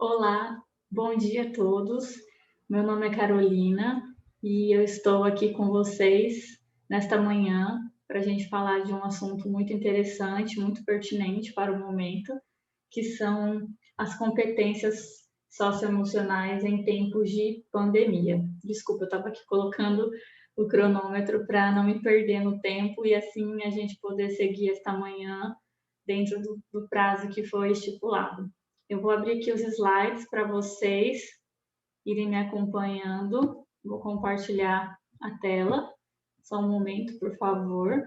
Olá, bom dia a todos. Meu nome é Carolina e eu estou aqui com vocês nesta manhã para a gente falar de um assunto muito interessante, muito pertinente para o momento, que são as competências socioemocionais em tempos de pandemia. Desculpa, eu estava aqui colocando o cronômetro para não me perder no tempo e assim a gente poder seguir esta manhã dentro do prazo que foi estipulado. Eu vou abrir aqui os slides para vocês irem me acompanhando. Vou compartilhar a tela. Só um momento, por favor.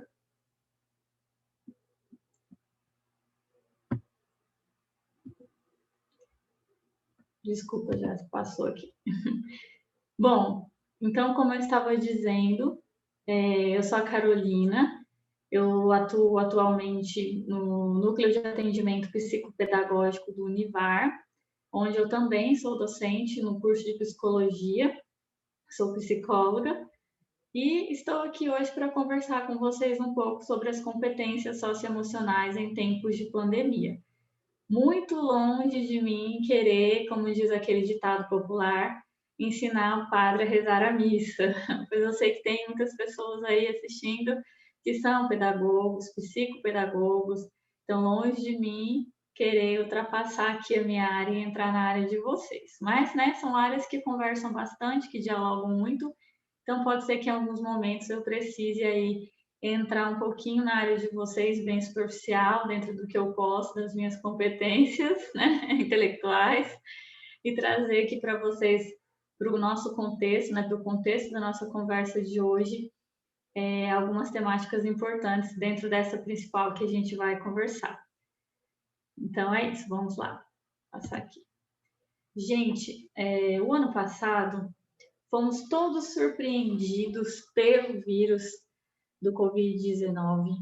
Desculpa, já passou aqui. Bom, então, como eu estava dizendo, eu sou a Carolina, eu atuo atualmente no Núcleo de Atendimento Psicopedagógico do Univar, onde eu também sou docente no curso de Psicologia, sou psicóloga, e estou aqui hoje para conversar com vocês um pouco sobre as competências socioemocionais em tempos de pandemia. Muito longe de mim querer, como diz aquele ditado popular, ensinar o padre a rezar a missa, pois eu sei que tem muitas pessoas aí assistindo que são pedagogos, psicopedagogos, então longe de mim querer ultrapassar aqui a minha área e entrar na área de vocês. Mas, né, são áreas que conversam bastante, que dialogam muito, então pode ser que em alguns momentos eu precise aí entrar um pouquinho na área de vocês, bem superficial, dentro do que eu posso, das minhas competências, né, intelectuais, e trazer aqui para vocês, para o nosso contexto, né, para o contexto da nossa conversa de hoje, algumas temáticas importantes dentro dessa principal que a gente vai conversar. Então é isso, vamos lá, passar aqui. Gente, o ano passado fomos todos surpreendidos pelo vírus do Covid-19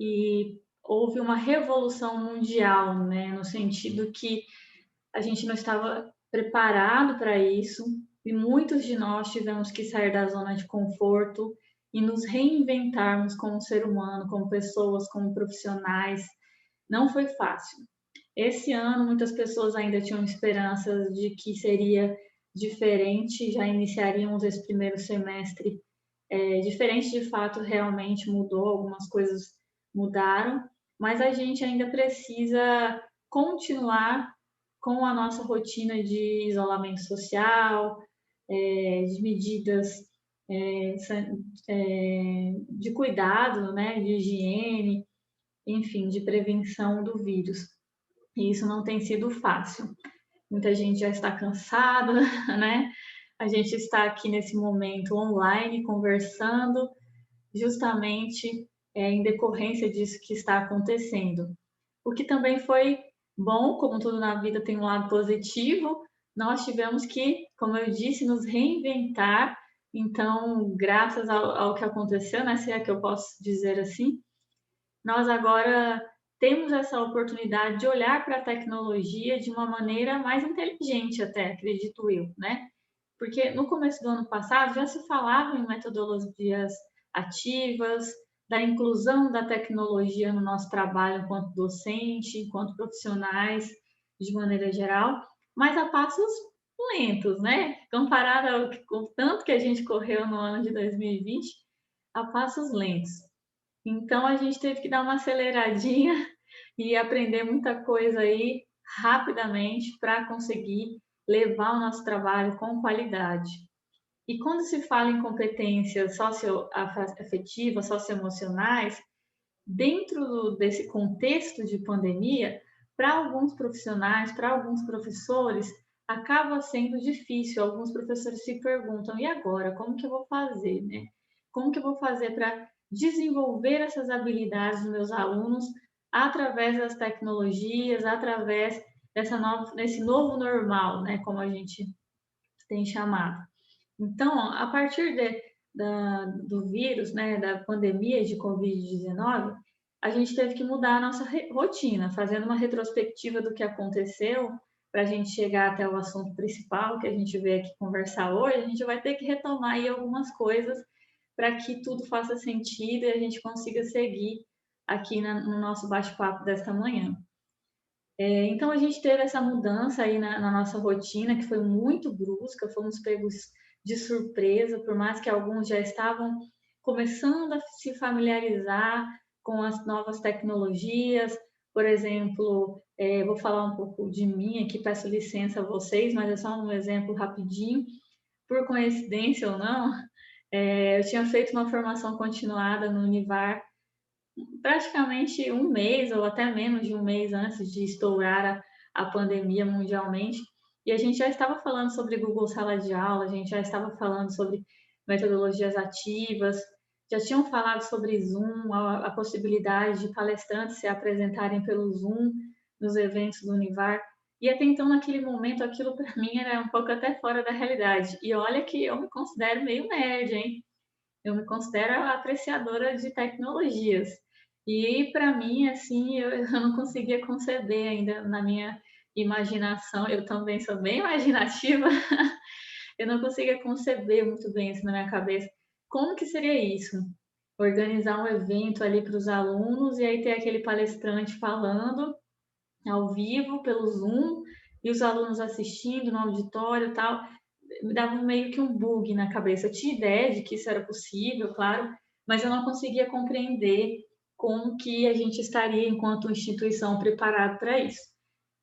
e houve uma revolução mundial, né, no sentido que a gente não estava preparado para isso e muitos de nós tivemos que sair da zona de conforto e nos reinventarmos como ser humano, como pessoas, como profissionais. Não foi fácil. Esse ano, muitas pessoas ainda tinham esperanças de que seria diferente, já iniciaríamos esse primeiro semestre diferente. De fato, realmente mudou, algumas coisas mudaram, mas a gente ainda precisa continuar com a nossa rotina de isolamento social, de medidas de cuidado, né, de higiene, enfim, de prevenção do vírus. E isso não tem sido fácil. Muita gente já está cansada, né? A gente está aqui nesse momento online conversando, justamente em decorrência disso que está acontecendo. O que também foi bom, como tudo na vida tem um lado positivo, nós tivemos que, como eu disse, nos reinventar. Então, graças ao que aconteceu, né, se é que eu posso dizer assim, nós agora temos essa oportunidade de olhar para a tecnologia de uma maneira mais inteligente até, acredito eu, né? Porque no começo do ano passado já se falava em metodologias ativas, da inclusão da tecnologia no nosso trabalho enquanto docente, enquanto profissionais, de maneira geral, mas a passos lentos, né? Comparado ao tanto que a gente correu no ano de 2020, a passos lentos. Então a gente teve que dar uma aceleradinha e aprender muita coisa aí rapidamente para conseguir levar o nosso trabalho com qualidade. E quando se fala em competências socioafetivas, socioemocionais, dentro desse contexto de pandemia, para alguns profissionais, para alguns professores, acaba sendo difícil. Alguns professores se perguntam: e agora? Como que eu vou fazer, né? Como que eu vou fazer para desenvolver essas habilidades dos meus alunos através das tecnologias, através desse novo normal, né? Como a gente tem chamado. Então, a partir do vírus, né, da pandemia de Covid-19, a gente teve que mudar a nossa rotina, fazendo uma retrospectiva do que aconteceu, para a gente chegar até o assunto principal que a gente veio aqui conversar hoje. A gente vai ter que retomar aí algumas coisas para que tudo faça sentido e a gente consiga seguir aqui no nosso bate-papo desta manhã. Então, a gente teve essa mudança aí na nossa rotina, que foi muito brusca, fomos pegos de surpresa, por mais que alguns já estavam começando a se familiarizar com as novas tecnologias. Por exemplo, vou falar um pouco de mim aqui, peço licença a vocês, mas é só um exemplo rapidinho. Por coincidência ou não, eu tinha feito uma formação continuada no Univar praticamente um mês ou até menos de um mês antes de estourar a pandemia mundialmente. E a gente já estava falando sobre Google Sala de Aula, a gente já estava falando sobre metodologias ativas, já tinham falado sobre Zoom, a possibilidade de palestrantes se apresentarem pelo Zoom nos eventos do Univar. E até então, naquele momento, aquilo para mim era um pouco até fora da realidade. E olha que eu me considero meio nerd, hein? Eu me considero apreciadora de tecnologias. E para mim, assim, eu não conseguia conceber ainda na minha imaginação, eu também sou bem imaginativa, eu não conseguia conceber muito bem isso na minha cabeça. Como que seria isso? Organizar um evento ali para os alunos e aí ter aquele palestrante falando ao vivo pelo Zoom e os alunos assistindo no auditório e tal, me dava meio que um bug na cabeça. Eu tinha ideia de que isso era possível, claro, mas eu não conseguia compreender como que a gente estaria, enquanto instituição, preparado para isso.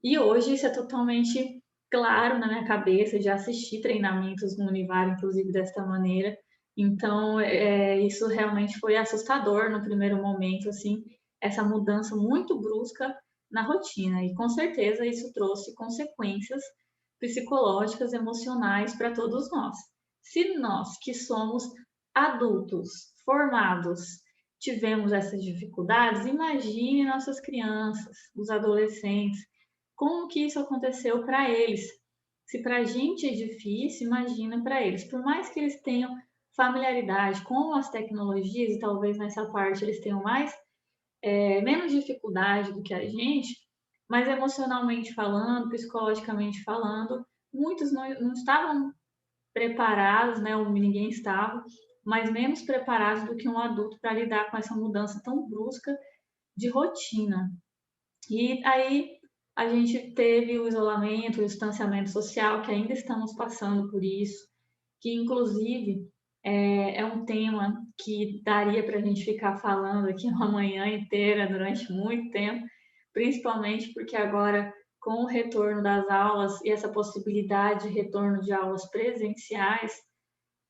E hoje isso é totalmente claro na minha cabeça, já assisti treinamentos no Univar, inclusive, desta maneira. Então, isso realmente foi assustador no primeiro momento, assim, essa mudança muito brusca na rotina. E com certeza isso trouxe consequências psicológicas, emocionais para todos nós. Se nós, que somos adultos, formados, tivemos essas dificuldades, imagine nossas crianças, os adolescentes, como que isso aconteceu para eles. Se para a gente é difícil, imagina para eles. Por mais que eles tenham familiaridade com as tecnologias, e talvez nessa parte eles tenham menos dificuldade do que a gente, mas emocionalmente falando, psicologicamente falando, muitos não estavam preparados, né, ou ninguém estava, mas menos preparados do que um adulto para lidar com essa mudança tão brusca de rotina. E aí a gente teve o isolamento, o distanciamento social, que ainda estamos passando por isso, que inclusive é um tema que daria para a gente ficar falando aqui uma manhã inteira durante muito tempo, principalmente porque agora, com o retorno das aulas e essa possibilidade de retorno de aulas presenciais,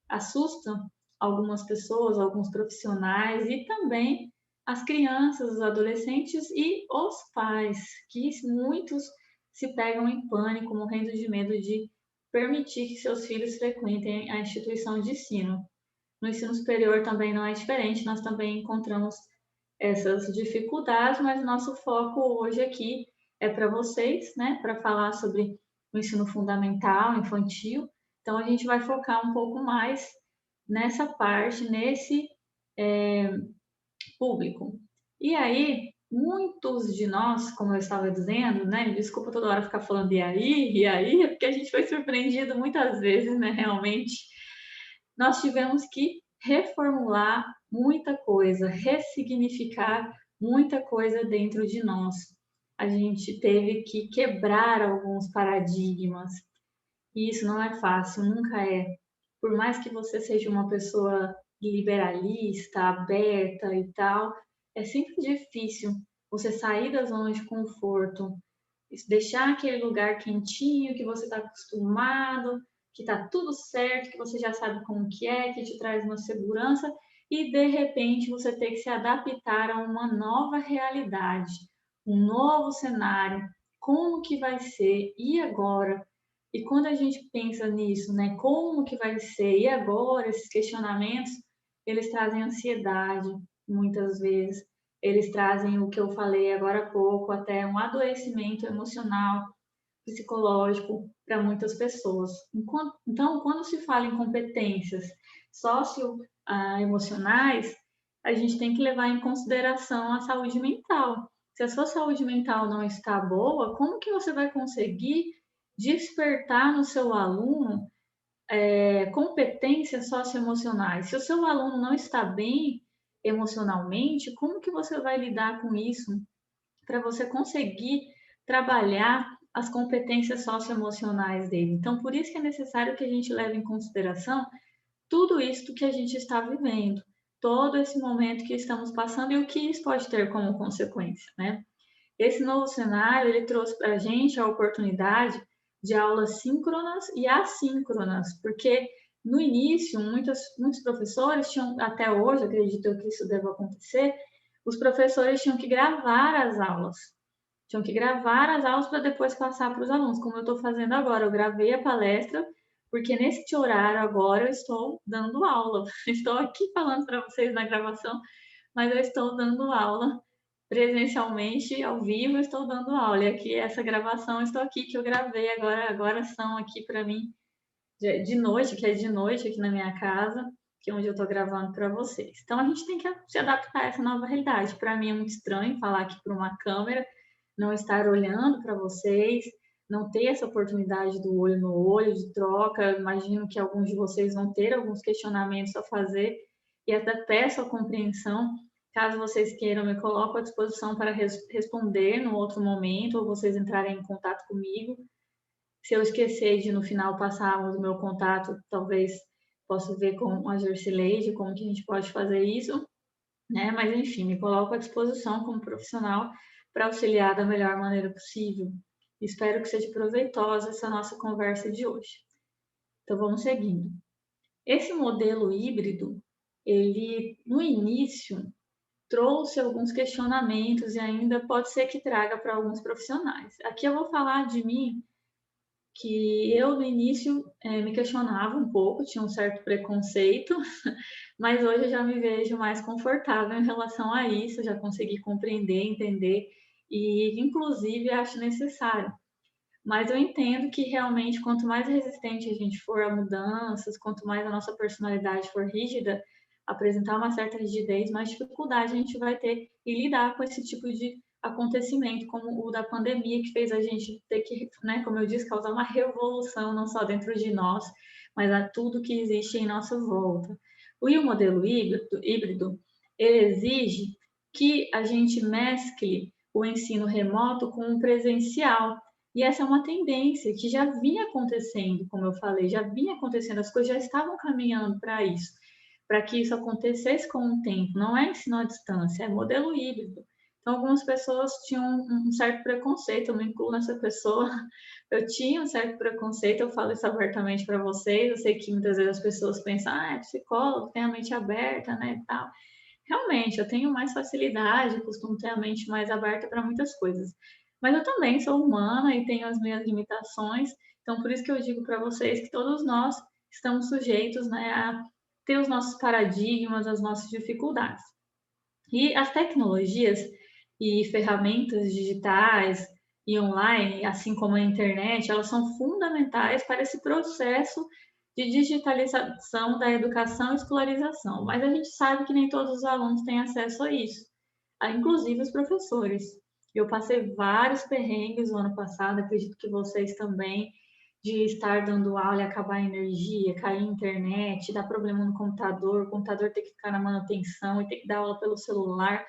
assusta algumas pessoas, alguns profissionais e também as crianças, os adolescentes e os pais, que muitos se pegam em pânico, morrendo de medo de permitir que seus filhos frequentem a instituição de ensino. No ensino superior também não é diferente, nós também encontramos essas dificuldades, mas nosso foco hoje aqui é para vocês, né, para falar sobre o ensino fundamental, infantil. Então a gente vai focar um pouco mais nessa parte, nesse é, público. E aí, muitos de nós, como eu estava dizendo, né, desculpa toda hora ficar falando e aí, é porque a gente foi surpreendido muitas vezes, né, realmente. Nós tivemos que reformular muita coisa, ressignificar muita coisa dentro de nós. A gente teve que quebrar alguns paradigmas. E isso não é fácil, nunca é. Por mais que você seja uma pessoa liberalista, aberta e tal, é sempre difícil você sair da zona de conforto, deixar aquele lugar quentinho que você está acostumado, que está tudo certo, que você já sabe como que é, que te traz uma segurança, e de repente você ter que se adaptar a uma nova realidade, um novo cenário, como que vai ser, e agora? E quando a gente pensa nisso, né, como que vai ser, e agora, esses questionamentos, eles trazem ansiedade, muitas vezes, eles trazem o que eu falei agora há pouco, até um adoecimento emocional, psicológico para muitas pessoas. Então, quando se fala em competências socioemocionais, a gente tem que levar em consideração a saúde mental. Se a sua saúde mental não está boa, como que você vai conseguir despertar no seu aluno competências socioemocionais? Se o seu aluno não está bem emocionalmente, como que você vai lidar com isso para você conseguir trabalhar as competências socioemocionais dele. Então, por isso que é necessário que a gente leve em consideração tudo isso que a gente está vivendo, todo esse momento que estamos passando e o que isso pode ter como consequência, né? Esse novo cenário, ele trouxe para a gente a oportunidade de aulas síncronas e assíncronas, porque no início, muitos professores tinham, até hoje, acredito que isso deva acontecer, os professores tinham que gravar as aulas. Tinham que gravar as aulas para depois passar para os alunos, como eu estou fazendo agora. Eu gravei a palestra, porque neste horário agora eu estou dando aula. Estou aqui falando para vocês na gravação, mas eu estou dando aula presencialmente, ao vivo, estou dando aula. E aqui, essa gravação, eu estou aqui, que eu gravei agora são aqui para mim de noite, que é de noite aqui na minha casa, que é onde eu estou gravando para vocês. Então, a gente tem que se adaptar a essa nova realidade. Para mim é muito estranho falar aqui para uma câmera, não estar olhando para vocês, não ter essa oportunidade do olho no olho, de troca. Imagino que alguns de vocês vão ter alguns questionamentos a fazer e até peço a compreensão. Caso vocês queiram, me coloco à disposição para responder no outro momento, ou vocês entrarem em contato comigo. Se eu esquecer de no final passar o meu contato, talvez possa ver com a Gercileide como que a gente pode fazer isso, né? Mas enfim, me coloco à disposição como profissional para auxiliar da melhor maneira possível. Espero que seja proveitosa essa nossa conversa de hoje. Então vamos seguindo. Esse modelo híbrido, ele no início trouxe alguns questionamentos e ainda pode ser que traga para alguns profissionais. Aqui eu vou falar de mim, que eu no início me questionava um pouco, tinha um certo preconceito, mas hoje eu já me vejo mais confortável em relação a isso, já consegui compreender, entender e inclusive acho necessário. Mas eu entendo que realmente quanto mais resistente a gente for a mudanças, quanto mais a nossa personalidade for rígida, apresentar uma certa rigidez, mais dificuldade a gente vai ter em lidar com esse tipo de acontecimento, como o da pandemia, que fez a gente ter que, né, como eu disse, causar uma revolução, não só dentro de nós, mas a tudo que existe em nossa volta. O modelo híbrido ele exige que a gente mescle o ensino remoto com o presencial. E essa é uma tendência que já vinha acontecendo, como eu falei, já vinha acontecendo, as coisas já estavam caminhando para isso, para que isso acontecesse com o tempo. Não é ensino à distância, é modelo híbrido. Então, algumas pessoas tinham um certo preconceito, eu me incluo nessa pessoa. Eu tinha um certo preconceito, eu falo isso abertamente para vocês. Eu sei que muitas vezes as pessoas pensam, é psicólogo, tem a mente aberta, né, e tal. Realmente, eu tenho mais facilidade, costumo ter a mente mais aberta para muitas coisas. Mas eu também sou humana e tenho as minhas limitações, então por isso que eu digo para vocês que todos nós estamos sujeitos, né, a ter os nossos paradigmas, as nossas dificuldades. E as tecnologias e ferramentas digitais e online, assim como a internet, elas são fundamentais para esse processo de digitalização da educação e escolarização. Mas a gente sabe que nem todos os alunos têm acesso a isso, inclusive os professores. Eu passei vários perrengues no ano passado, acredito que vocês também, de estar dando aula e acabar a energia, cair a internet, dar problema no computador, o computador ter que ficar na manutenção e ter que dar aula pelo celular.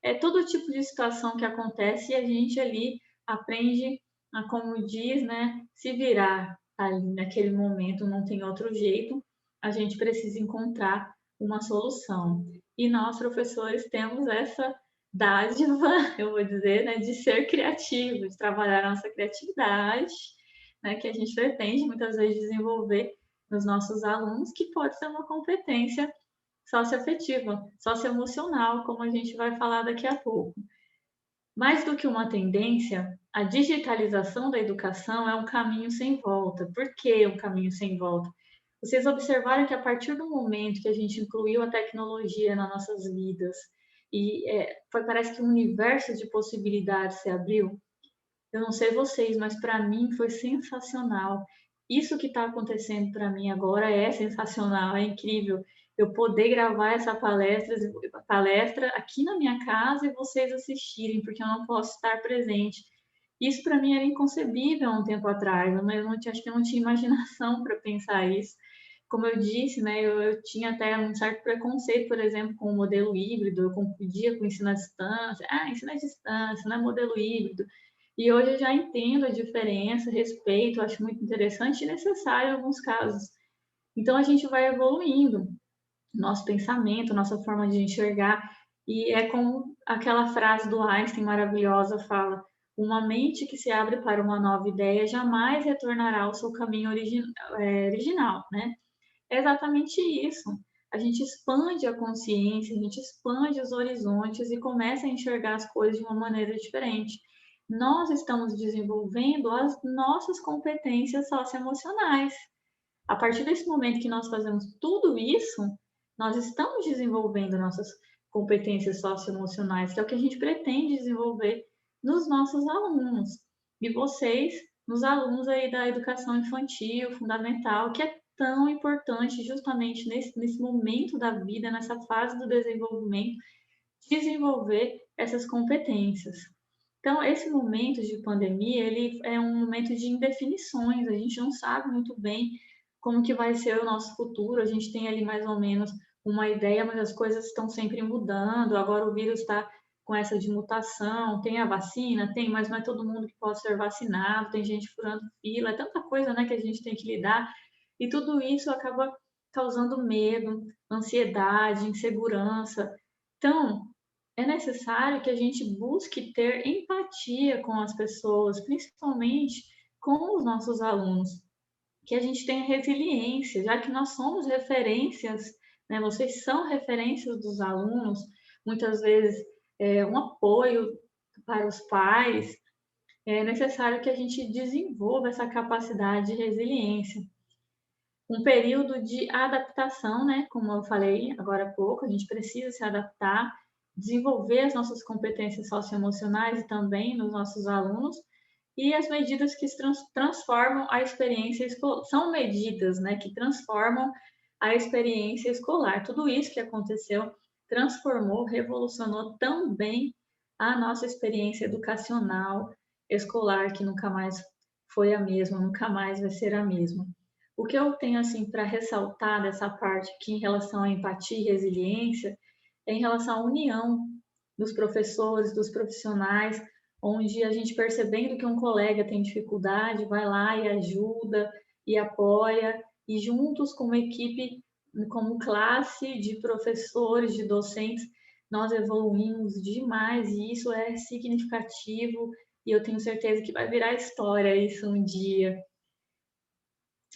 É todo tipo de situação que acontece e a gente ali aprende a, como diz, né, se virar ali naquele momento, não tem outro jeito, a gente precisa encontrar uma solução. E nós, professores, temos essa dádiva, eu vou dizer, né, de ser criativo, de trabalhar a nossa criatividade, né, que a gente pretende muitas vezes desenvolver nos nossos alunos, que pode ser uma competência socioafetiva, socioemocional, como a gente vai falar daqui a pouco. Mais do que uma tendência, a digitalização da educação é um caminho sem volta. Por que um caminho sem volta? Vocês observaram que a partir do momento que a gente incluiu a tecnologia nas nossas vidas e parece que um universo de possibilidades se abriu. Eu não sei vocês, mas para mim foi sensacional. Isso que está acontecendo para mim agora é sensacional, é incrível. Eu poder gravar essa palestra aqui na minha casa e vocês assistirem, porque eu não posso estar presente. Isso para mim era inconcebível há um tempo atrás, mas eu não tinha, acho que eu não tinha imaginação para pensar isso. Como eu disse, né, eu tinha até um certo preconceito, por exemplo, com o modelo híbrido, eu confundia com o ensino à distância. Ah, ensino à distância, não é modelo híbrido. E hoje eu já entendo a diferença, respeito, acho muito interessante e necessário em alguns casos. Então a gente vai evoluindo, nosso pensamento, nossa forma de enxergar, e é como aquela frase do Einstein maravilhosa fala: uma mente que se abre para uma nova ideia jamais retornará ao seu caminho original, né? É exatamente isso. A gente expande a consciência, a gente expande os horizontes e começa a enxergar as coisas de uma maneira diferente. Nós estamos desenvolvendo as nossas competências socioemocionais. A partir desse momento que nós fazemos tudo isso, nós estamos desenvolvendo nossas competências socioemocionais, que é o que a gente pretende desenvolver nos nossos alunos. E vocês, nos alunos aí da educação infantil, fundamental, que é tão importante justamente nesse momento da vida, nessa fase do desenvolvimento, desenvolver essas competências. Então, esse momento de pandemia, ele é um momento de indefinições, a gente não sabe muito bem como que vai ser o nosso futuro, a gente tem ali mais ou menos uma ideia, mas as coisas estão sempre mudando, agora o vírus está com essa de mutação, tem a vacina, tem, mas não é todo mundo que pode ser vacinado, tem gente furando fila, é tanta coisa, né, que a gente tem que lidar, e tudo isso acaba causando medo, ansiedade, insegurança. Então, é necessário que a gente busque ter empatia com as pessoas, principalmente com os nossos alunos, que a gente tenha resiliência, já que nós somos referências, né? Vocês são referências dos alunos, muitas vezes um apoio para os pais. É necessário que a gente desenvolva essa capacidade de resiliência. Um período de adaptação, né? Como eu falei agora há pouco, a gente precisa se adaptar, desenvolver as nossas competências socioemocionais e também nos nossos alunos, e as medidas que transformam a experiência escolar, são medidas, né, que transformam a experiência escolar. Tudo isso que aconteceu transformou, revolucionou também a nossa experiência educacional escolar, que nunca mais foi a mesma, nunca mais vai ser a mesma. O que eu tenho assim para ressaltar dessa parte aqui em relação à empatia e resiliência é em relação à união dos professores, dos profissionais, onde a gente percebendo que um colega tem dificuldade, vai lá e ajuda e apoia, e juntos como equipe, como classe de professores, de docentes, nós evoluímos demais e isso é significativo e eu tenho certeza que vai virar história isso um dia.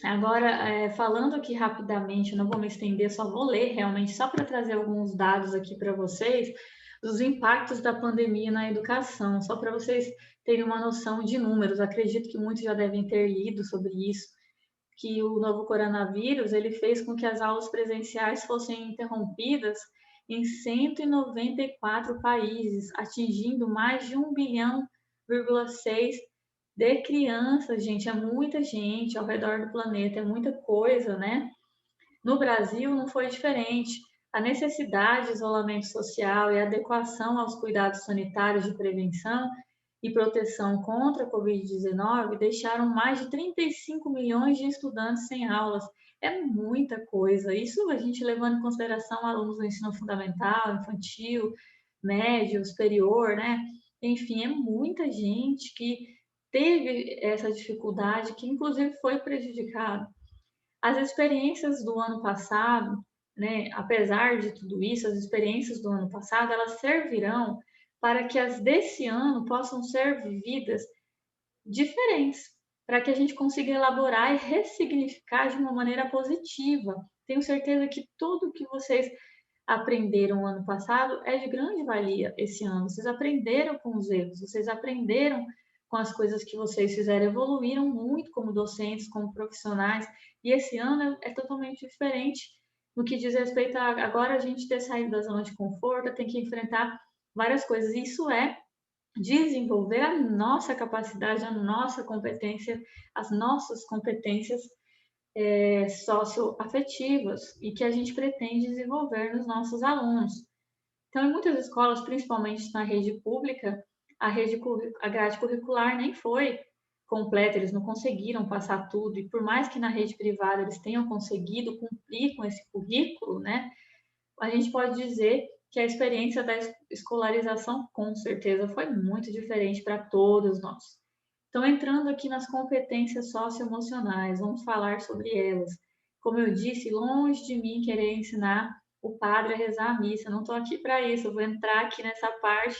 Agora, falando aqui rapidamente, não vou me estender, só vou ler realmente, só para trazer alguns dados aqui para vocês, dos impactos da pandemia na educação, só para vocês terem uma noção de números. Acredito que muitos já devem ter lido sobre isso, que o novo coronavírus, ele fez com que as aulas presenciais fossem interrompidas em 194 países, atingindo mais de 1,6 bilhão de crianças, gente, é muita gente ao redor do planeta, é muita coisa, né? No Brasil não foi diferente. A necessidade de isolamento social e adequação aos cuidados sanitários de prevenção e proteção contra a Covid-19 deixaram mais de 35 milhões de estudantes sem aulas. É muita coisa. Isso a gente levando em consideração alunos do ensino fundamental, infantil, médio, superior, né? Enfim, é muita gente que teve essa dificuldade, que inclusive foi prejudicado. As experiências do ano passado, né, apesar de tudo isso, as experiências do ano passado, elas servirão para que as desse ano possam ser vividas diferentes, para que a gente consiga elaborar e ressignificar de uma maneira positiva. Tenho certeza que tudo que vocês aprenderam ano passado é de grande valia esse ano. Vocês aprenderam com os erros, vocês aprenderam com as coisas que vocês fizeram, evoluíram muito como docentes, como profissionais, e esse ano é totalmente diferente no que diz respeito a agora a gente ter saído da zona de conforto, tem que enfrentar várias coisas. Isso é desenvolver a nossa capacidade, a nossa competência, as nossas competências socioafetivas e que a gente pretende desenvolver nos nossos alunos. Então, em muitas escolas, principalmente na rede pública, a grade curricular nem foi completa, eles não conseguiram passar tudo, e por mais que na rede privada eles tenham conseguido cumprir com esse currículo, né, a gente pode dizer que a experiência da escolarização, com certeza, foi muito diferente para todos nós. Então, entrando aqui nas competências socioemocionais, vamos falar sobre elas. Como eu disse, longe de mim querer ensinar o padre a rezar a missa, não estou aqui para isso, eu vou entrar aqui nessa parte,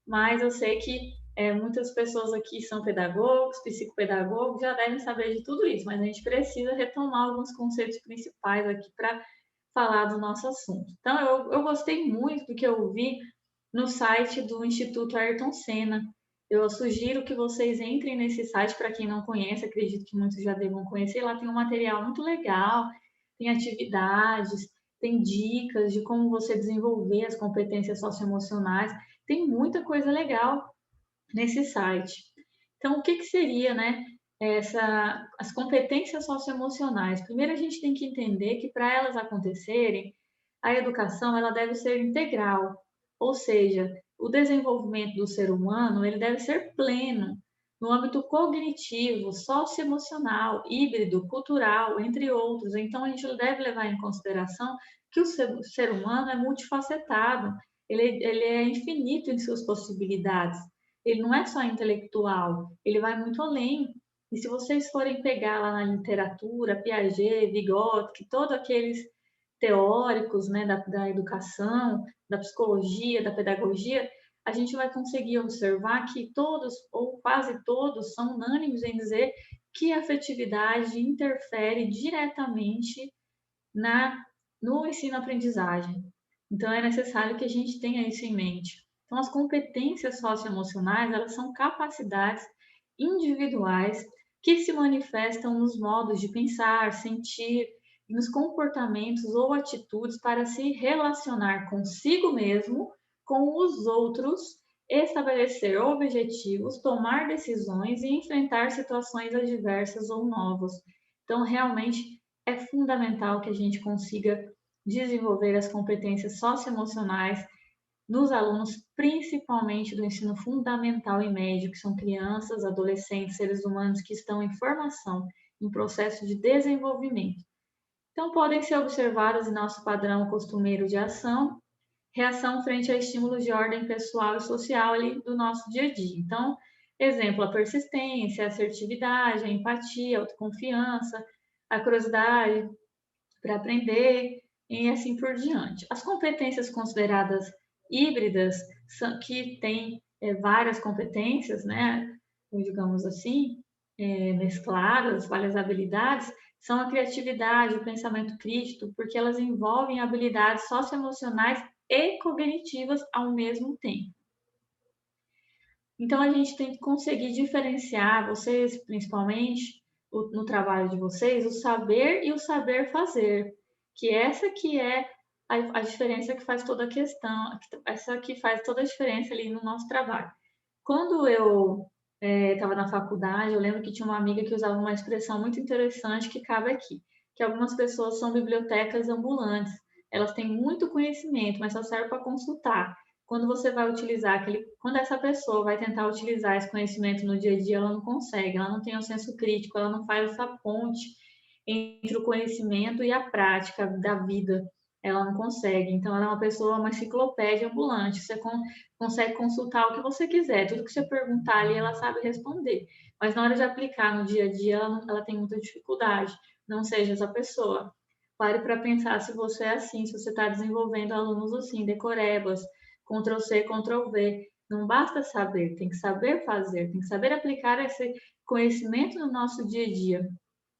mas eu sei que muitas pessoas aqui são pedagogos, psicopedagogos, já devem saber de tudo isso, mas a gente precisa retomar alguns conceitos principais aqui para falar do nosso assunto. Então, eu gostei muito do que eu vi no site do Instituto Ayrton Senna. Eu sugiro que vocês entrem nesse site, para quem não conhece, acredito que muitos já devam conhecer. Lá tem um material muito legal, tem atividades, tem dicas de como você desenvolver as competências socioemocionais. Tem muita coisa legal nesse site. Então, o que seria, né, as competências socioemocionais? Primeiro, a gente tem que entender que para elas acontecerem, a educação ela deve ser integral, ou seja, o desenvolvimento do ser humano ele deve ser pleno no âmbito cognitivo, socioemocional, híbrido, cultural, entre outros. Então, a gente deve levar em consideração que o ser humano é multifacetado, ele é infinito em suas possibilidades. Ele não é só intelectual, ele vai muito além. E se vocês forem pegar lá na literatura, Piaget, Vygotsky, todos aqueles teóricos, né, da educação, da psicologia, da pedagogia, a gente vai conseguir observar que todos, ou quase todos, são unânimes em dizer que a afetividade interfere diretamente no ensino-aprendizagem. Então, é necessário que a gente tenha isso em mente. Então, as competências socioemocionais, elas são capacidades individuais que se manifestam nos modos de pensar, sentir e nos comportamentos ou atitudes para se relacionar consigo mesmo, com os outros, estabelecer objetivos, tomar decisões e enfrentar situações adversas ou novas. Então, realmente é fundamental que a gente consiga desenvolver as competências socioemocionais nos alunos, principalmente do ensino fundamental e médio, que são crianças, adolescentes, seres humanos que estão em formação, em processo de desenvolvimento. Então, podem ser observadas em nosso padrão costumeiro de ação, reação frente a estímulos de ordem pessoal e social ali do nosso dia a dia. Então, exemplo, a persistência, a assertividade, a empatia, a autoconfiança, a curiosidade para aprender e assim por diante. As competências consideradas híbridas, que têm várias competências, né, digamos assim, mescladas, várias habilidades, são a criatividade, o pensamento crítico, porque elas envolvem habilidades socioemocionais e cognitivas ao mesmo tempo. Então, a gente tem que conseguir diferenciar, vocês principalmente, no trabalho de vocês, o saber e o saber fazer, que essa que é a diferença que faz toda a questão, essa que faz toda a diferença ali no nosso trabalho. Quando eu estava na faculdade, eu lembro que tinha uma amiga que usava uma expressão muito interessante que cabe aqui, que algumas pessoas são bibliotecas ambulantes. Elas têm muito conhecimento, mas só serve para consultar. Quando você vai utilizar quando essa pessoa vai tentar utilizar esse conhecimento no dia a dia, ela não consegue, ela não tem o senso crítico, ela não faz essa ponte entre o conhecimento e a prática da vida. Ela não consegue. Então, ela é uma pessoa, uma enciclopédia ambulante. Você consegue consultar o que você quiser, tudo que você perguntar ali, ela sabe responder. Mas na hora de aplicar no dia a dia, ela tem muita dificuldade. Não seja essa pessoa. Pare para pensar se você é assim, se você está desenvolvendo alunos assim, decorebas, Ctrl+C, Ctrl+V. Não basta saber, tem que saber fazer, tem que saber aplicar esse conhecimento no nosso dia a dia.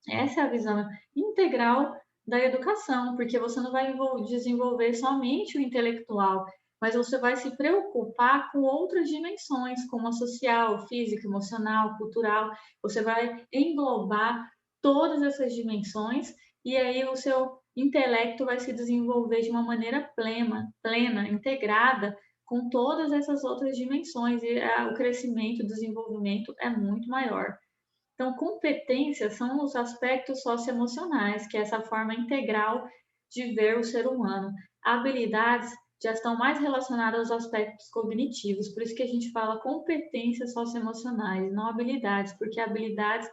Essa é a visão integral da educação, porque você não vai desenvolver somente o intelectual, mas você vai se preocupar com outras dimensões, como a social, física, emocional, cultural. Você vai englobar todas essas dimensões e aí o seu intelecto vai se desenvolver de uma maneira plena, integrada com todas essas outras dimensões e o crescimento, o desenvolvimento é muito maior. Então, competências são os aspectos socioemocionais, que é essa forma integral de ver o ser humano. Habilidades já estão mais relacionadas aos aspectos cognitivos, por isso que a gente fala competências socioemocionais, não habilidades, porque habilidades,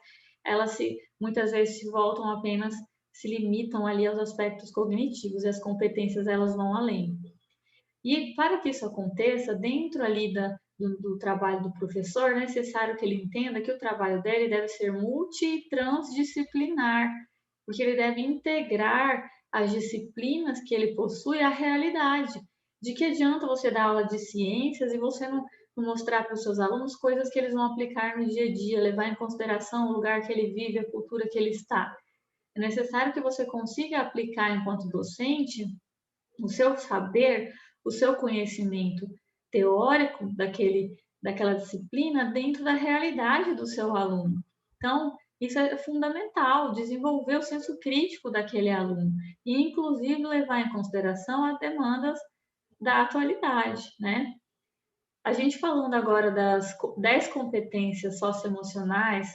muitas vezes se voltam apenas, se limitam ali aos aspectos cognitivos, e as competências elas vão além. E para que isso aconteça, dentro ali do trabalho do professor, é necessário que ele entenda que o trabalho dele deve ser multi e transdisciplinar, porque ele deve integrar as disciplinas que ele possui à realidade. De que adianta você dar aula de ciências e você não mostrar para os seus alunos coisas que eles vão aplicar no dia a dia, levar em consideração o lugar que ele vive, a cultura que ele está? É necessário que você consiga aplicar, enquanto docente, o seu saber, o seu conhecimento teórico daquela disciplina dentro da realidade do seu aluno. Então, isso é fundamental, desenvolver o senso crítico daquele aluno e, inclusive, levar em consideração as demandas da atualidade, né? A gente falando agora das 10 competências socioemocionais,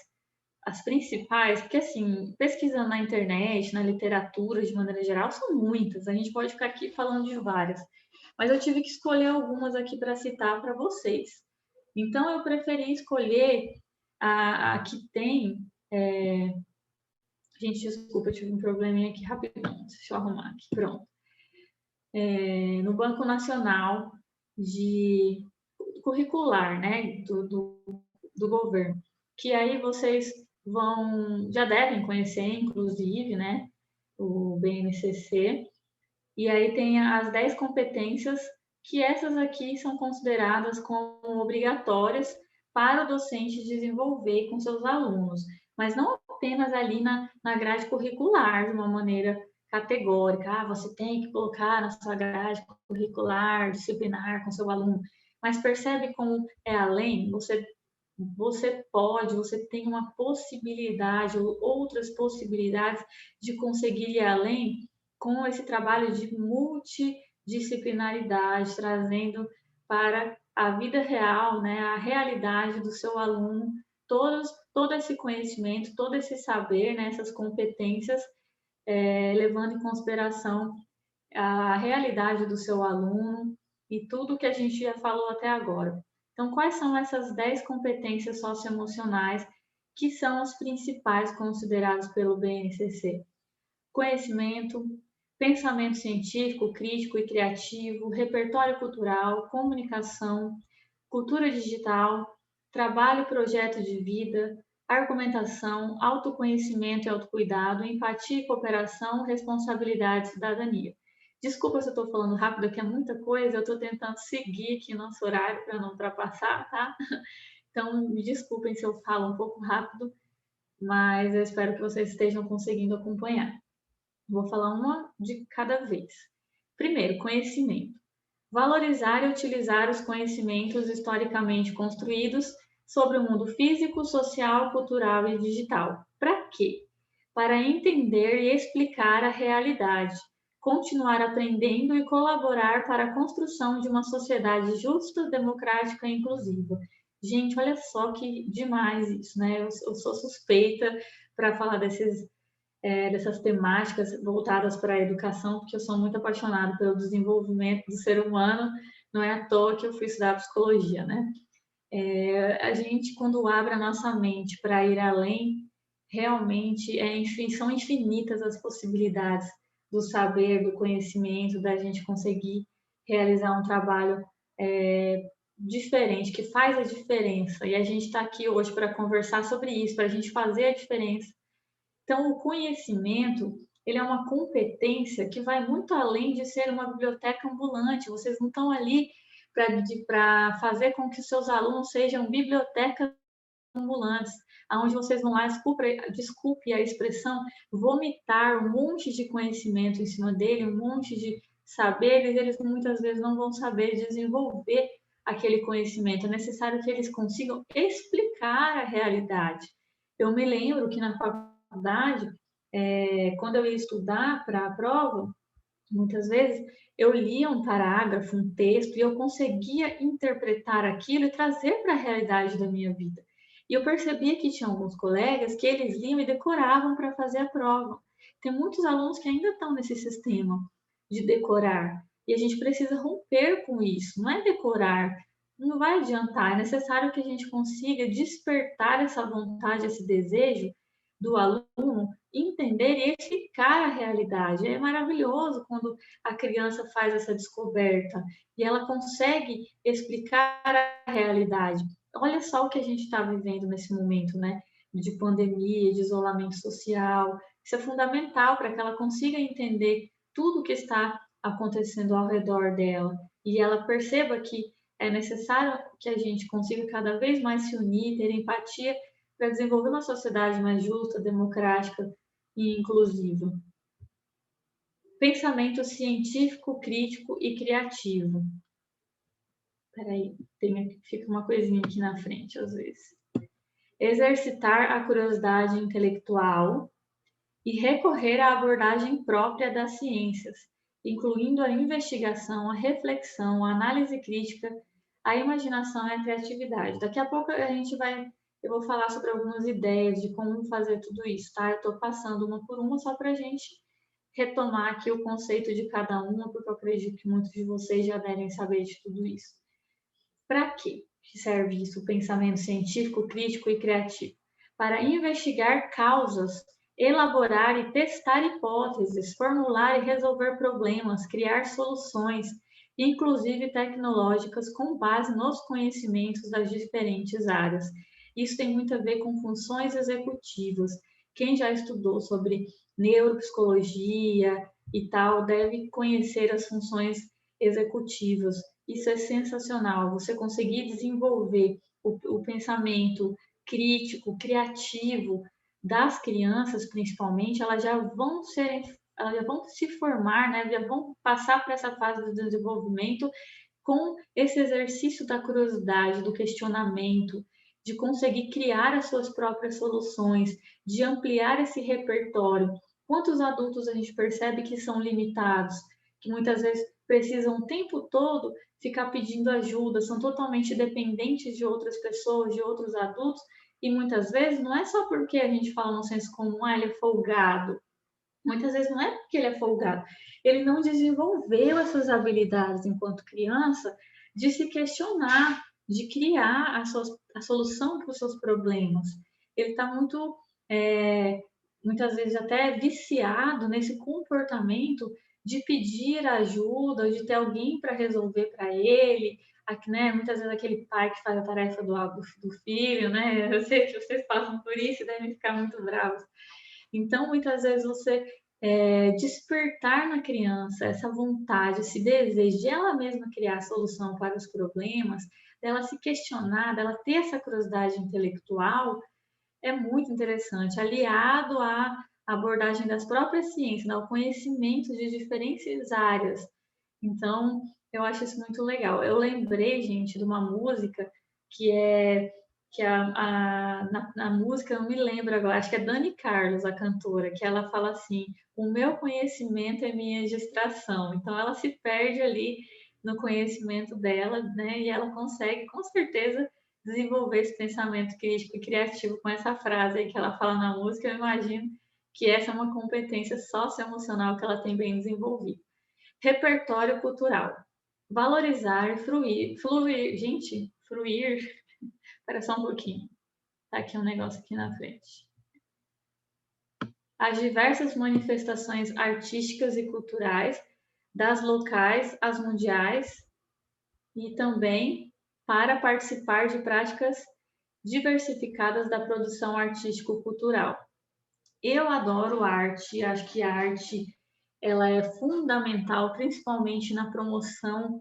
as principais, porque assim, pesquisando na internet, na literatura de maneira geral, são muitas, a gente pode ficar aqui falando de várias, mas eu tive que escolher algumas aqui para citar para vocês. Então, eu preferi escolher a que tem. Gente, desculpa, eu tive um probleminha aqui rapidão, deixa eu arrumar aqui, pronto. No Banco Nacional de Curricular, né, do governo, que aí vocês já devem conhecer, inclusive, né, o BNCC, e aí tem as 10 competências que essas aqui são consideradas como obrigatórias para o docente desenvolver com seus alunos, mas não apenas ali na grade curricular, de uma maneira categórica, você tem que colocar na sua grade curricular, disciplinar com seu aluno, mas percebe como é além, você tem uma possibilidade, ou outras possibilidades de conseguir ir além com esse trabalho de multidisciplinaridade, trazendo para a vida real, né, a realidade do seu aluno, todo esse conhecimento, todo esse saber, né, essas competências, levando em consideração a realidade do seu aluno e tudo que a gente já falou até agora. Então, quais são essas 10 competências socioemocionais que são as principais consideradas pelo BNCC? Conhecimento, pensamento científico, crítico e criativo, repertório cultural, comunicação, cultura digital, trabalho e projeto de vida, argumentação, autoconhecimento e autocuidado, empatia e cooperação, responsabilidade e cidadania. Desculpa se eu estou falando rápido, que é muita coisa, eu estou tentando seguir aqui nosso horário para não ultrapassar, tá? Então, me desculpem se eu falo um pouco rápido, mas eu espero que vocês estejam conseguindo acompanhar. Vou falar uma de cada vez. Primeiro, conhecimento. Valorizar e utilizar os conhecimentos historicamente construídos sobre o mundo físico, social, cultural e digital. Para quê? Para entender e explicar a realidade, continuar aprendendo e colaborar para a construção de uma sociedade justa, democrática e inclusiva. Gente, olha só que demais isso, né? Eu sou suspeita para falar dessas temáticas voltadas para a educação, porque eu sou muito apaixonada pelo desenvolvimento do ser humano, não é à toa que eu fui estudar psicologia, né? A gente, quando abre a nossa mente para ir além, realmente são infinitas as possibilidades do saber, do conhecimento, da gente conseguir realizar um trabalho diferente, que faz a diferença. E a gente está aqui hoje para conversar sobre isso, para a gente fazer a diferença. Então, o conhecimento, ele é uma competência que vai muito além de ser uma biblioteca ambulante. Vocês não estão ali para fazer com que seus alunos sejam bibliotecas ambulantes, onde vocês vão lá, desculpe a expressão, vomitar um monte de conhecimento em cima dele, um monte de saberes, eles muitas vezes não vão saber desenvolver aquele conhecimento. É necessário que eles consigam explicar a realidade. Eu me lembro que na faculdade, quando eu ia estudar para a prova, muitas vezes eu lia um parágrafo, um texto, e eu conseguia interpretar aquilo e trazer para a realidade da minha vida. E eu percebia que tinha alguns colegas que eles liam e decoravam para fazer a prova. Tem muitos alunos que ainda estão nesse sistema de decorar. E a gente precisa romper com isso. Não é decorar, não vai adiantar. É necessário que a gente consiga despertar essa vontade, esse desejo, do aluno entender e explicar a realidade. É maravilhoso quando a criança faz essa descoberta e ela consegue explicar a realidade. Olha só o que a gente está vivendo nesse momento, né? De pandemia, de isolamento social. Isso é fundamental para que ela consiga entender tudo o que está acontecendo ao redor dela e ela perceba que é necessário que a gente consiga cada vez mais se unir, ter empatia para desenvolver uma sociedade mais justa, democrática e inclusiva. Pensamento científico, crítico e criativo. Peraí, fica uma coisinha aqui na frente às vezes. Exercitar a curiosidade intelectual e recorrer à abordagem própria das ciências, incluindo a investigação, a reflexão, a análise crítica, a imaginação e a criatividade. Daqui a pouco eu vou falar sobre algumas ideias de como fazer tudo isso, tá? Eu estou passando uma por uma só para a gente retomar aqui o conceito de cada uma, porque eu acredito que muitos de vocês já devem saber de tudo isso. Para quê que serve isso, o pensamento científico, crítico e criativo? Para investigar causas, elaborar e testar hipóteses, formular e resolver problemas, criar soluções, inclusive tecnológicas, com base nos conhecimentos das diferentes áreas. Isso tem muito a ver com funções executivas. Quem já estudou sobre neuropsicologia e tal deve conhecer as funções executivas. Isso é sensacional, você conseguir desenvolver o pensamento crítico, criativo das crianças, principalmente, elas já vão se formar, né? Já vão passar por essa fase do desenvolvimento com esse exercício da curiosidade, do questionamento, de conseguir criar as suas próprias soluções, de ampliar esse repertório. Quantos adultos a gente percebe que são limitados, que muitas vezes precisam o tempo todo ficar pedindo ajuda, são totalmente dependentes de outras pessoas, de outros adultos, e muitas vezes não é só porque a gente fala no senso comum, ele é folgado. Muitas vezes não é porque ele é folgado, ele não desenvolveu essas habilidades enquanto criança de se questionar, de criar a solução para os seus problemas. Ele está muitas vezes até viciado nesse comportamento de pedir ajuda, de ter alguém para resolver para ele, aqui, né? Muitas vezes aquele pai que faz a tarefa do filho, né? Eu sei que vocês passam por isso e devem ficar muito bravos. Então, muitas vezes você despertar na criança essa vontade, esse desejo de ela mesma criar a solução para os problemas, dela se questionar, dela ter essa curiosidade intelectual, é muito interessante, aliado à abordagem das próprias ciências, ao conhecimento de diferentes áreas. Então, eu acho isso muito legal. Eu lembrei, gente, de uma música que é na música, eu não me lembro agora, acho que é Dani Carlos, a cantora, que ela fala assim: o meu conhecimento é minha distração. Então, ela se perde ali no conhecimento dela, né? E ela consegue, com certeza, desenvolver esse pensamento crítico e criativo com essa frase aí que ela fala na música. Eu imagino que essa é uma competência socioemocional que ela tem bem desenvolvida. Repertório cultural. Valorizar, fruir. Espera só um pouquinho. Tá aqui um negócio aqui na frente. As diversas manifestações artísticas e culturais, das locais às mundiais, e também para participar de práticas diversificadas da produção artístico-cultural. Eu adoro arte, acho que a arte ela é fundamental, principalmente na promoção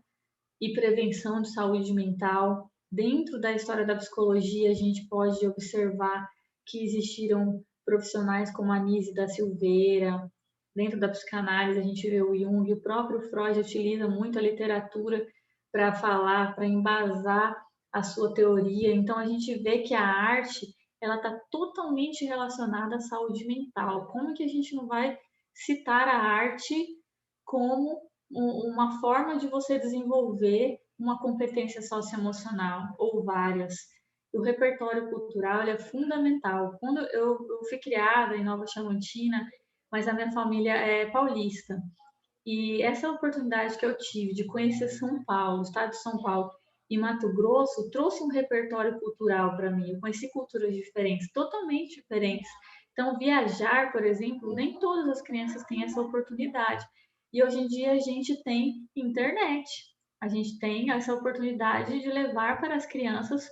e prevenção de saúde mental. Dentro da história da psicologia, a gente pode observar que existiram profissionais como a Anísia da Silveira. Dentro da psicanálise, a gente vê o Jung, o próprio Freud utiliza muito a literatura para falar, para embasar a sua teoria. Então, a gente vê que a arte ela está totalmente relacionada à saúde mental. Como que a gente não vai citar a arte como uma forma de você desenvolver uma competência socioemocional ou várias? O repertório cultural é fundamental. Quando eu fui criada em Nova Chamantina, mas a minha família é paulista. E essa oportunidade que eu tive de conhecer São Paulo, o estado de São Paulo e Mato Grosso, trouxe um repertório cultural para mim. Eu conheci culturas diferentes, totalmente diferentes. Então, viajar, por exemplo, nem todas as crianças têm essa oportunidade. E hoje em dia a gente tem internet, a gente tem essa oportunidade de levar para as crianças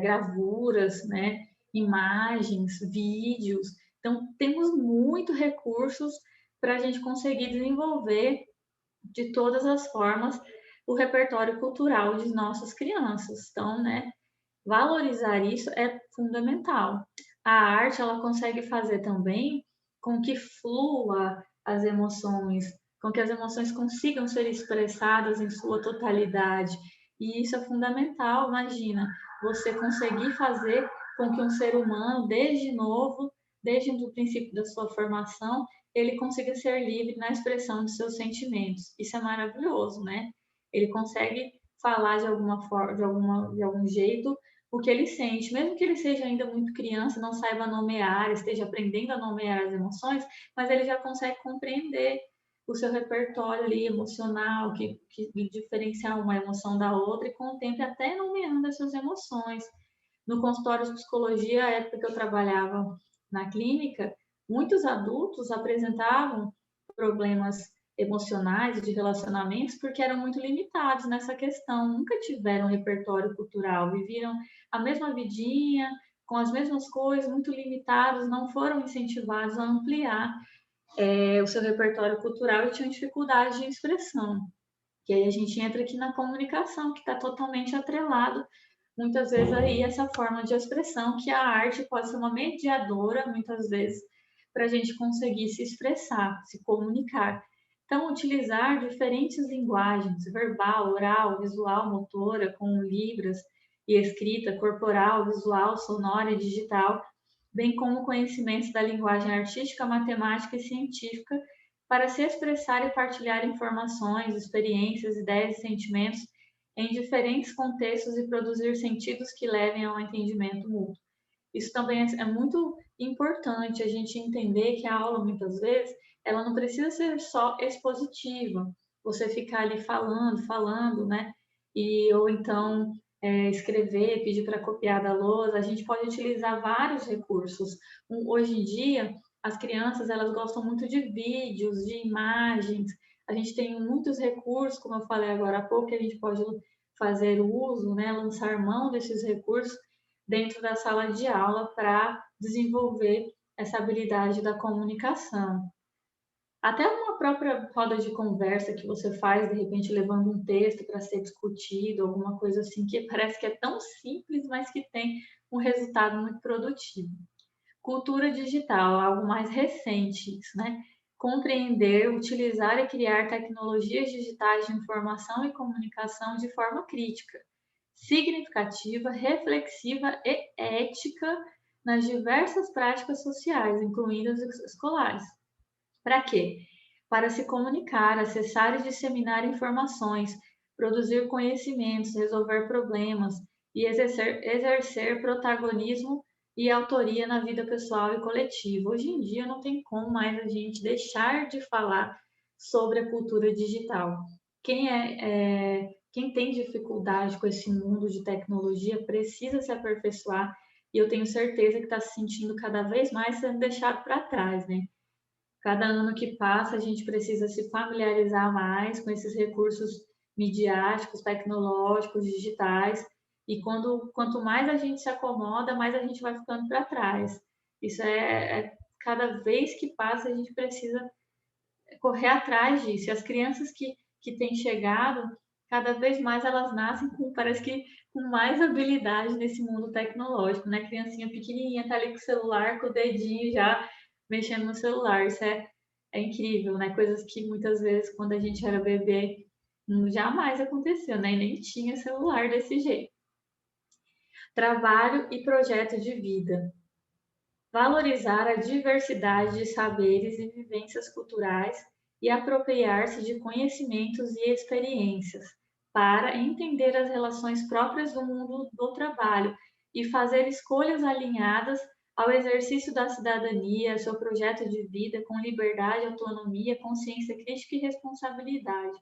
gravuras, né, imagens, vídeos. Então, temos muitos recursos para a gente conseguir desenvolver de todas as formas o repertório cultural de nossas crianças. Então, né, valorizar isso é fundamental. A arte, ela consegue fazer também com que flua as emoções, com que as emoções consigam ser expressadas em sua totalidade. E isso é fundamental, imagina, você conseguir fazer com que um ser humano, desde novo, desde o princípio da sua formação, ele consiga ser livre na expressão de seus sentimentos. Isso é maravilhoso, né? Ele consegue falar de alguma forma, de algum jeito, o que ele sente, mesmo que ele seja ainda muito criança, não saiba nomear, esteja aprendendo a nomear as emoções, mas ele já consegue compreender o seu repertório ali emocional, que diferenciar uma emoção da outra e com o tempo até nomeando as suas emoções. No consultório de psicologia, a época que eu trabalhava na clínica, muitos adultos apresentavam problemas emocionais e de relacionamentos porque eram muito limitados nessa questão, nunca tiveram repertório cultural, viviam a mesma vidinha, com as mesmas coisas, muito limitados, não foram incentivados a ampliar o seu repertório cultural e tinham dificuldade de expressão. E aí a gente entra aqui na comunicação, que está totalmente atrelado, muitas vezes, aí essa forma de expressão, que a arte pode ser uma mediadora, muitas vezes, para a gente conseguir se expressar, se comunicar. Então, utilizar diferentes linguagens, verbal, oral, visual, motora, com libras e escrita, corporal, visual, sonora e digital, bem como conhecimentos da linguagem artística, matemática e científica, para se expressar e partilhar informações, experiências, ideias e sentimentos em diferentes contextos e produzir sentidos que levem ao entendimento mútuo. Isso também é muito importante a gente entender que a aula, muitas vezes, ela não precisa ser só expositiva, você ficar ali falando, né? Ou então escrever, pedir para copiar da lousa, a gente pode utilizar vários recursos. Hoje em dia, as crianças, elas gostam muito de vídeos, de imagens, a gente tem muitos recursos, como eu falei agora há pouco, que a gente pode fazer uso, né, lançar mão desses recursos dentro da sala de aula para desenvolver essa habilidade da comunicação. Até uma própria roda de conversa que você faz, de repente levando um texto para ser discutido, alguma coisa assim, que parece que é tão simples, mas que tem um resultado muito produtivo. Cultura digital, algo mais recente, isso, né? Compreender, utilizar e criar tecnologias digitais de informação e comunicação de forma crítica, significativa, reflexiva e ética nas diversas práticas sociais, incluindo as escolares. Para quê? Para se comunicar, acessar e disseminar informações, produzir conhecimentos, resolver problemas e exercer protagonismo e autoria na vida pessoal e coletiva. Hoje em dia não tem como mais a gente deixar de falar sobre a cultura digital. Quem tem dificuldade com esse mundo de tecnologia precisa se aperfeiçoar e eu tenho certeza que está se sentindo cada vez mais sendo deixado para trás, né? Cada ano que passa, a gente precisa se familiarizar mais com esses recursos midiáticos, tecnológicos, digitais, e quanto mais a gente se acomoda, mais a gente vai ficando para trás. Isso cada vez que passa, a gente precisa correr atrás disso. E as crianças que têm chegado, cada vez mais elas nascem parece que com mais habilidade nesse mundo tecnológico, né? Criancinha pequenininha tá ali com o celular, com o dedinho já mexendo no celular. Isso é incrível, né? Coisas que muitas vezes, quando a gente era bebê, jamais aconteceu, né? E nem tinha celular desse jeito. Trabalho e projeto de vida. Valorizar a diversidade de saberes e vivências culturais e apropriar-se de conhecimentos e experiências para entender as relações próprias do mundo do trabalho e fazer escolhas alinhadas ao exercício da cidadania, seu projeto de vida com liberdade, autonomia, consciência crítica e responsabilidade.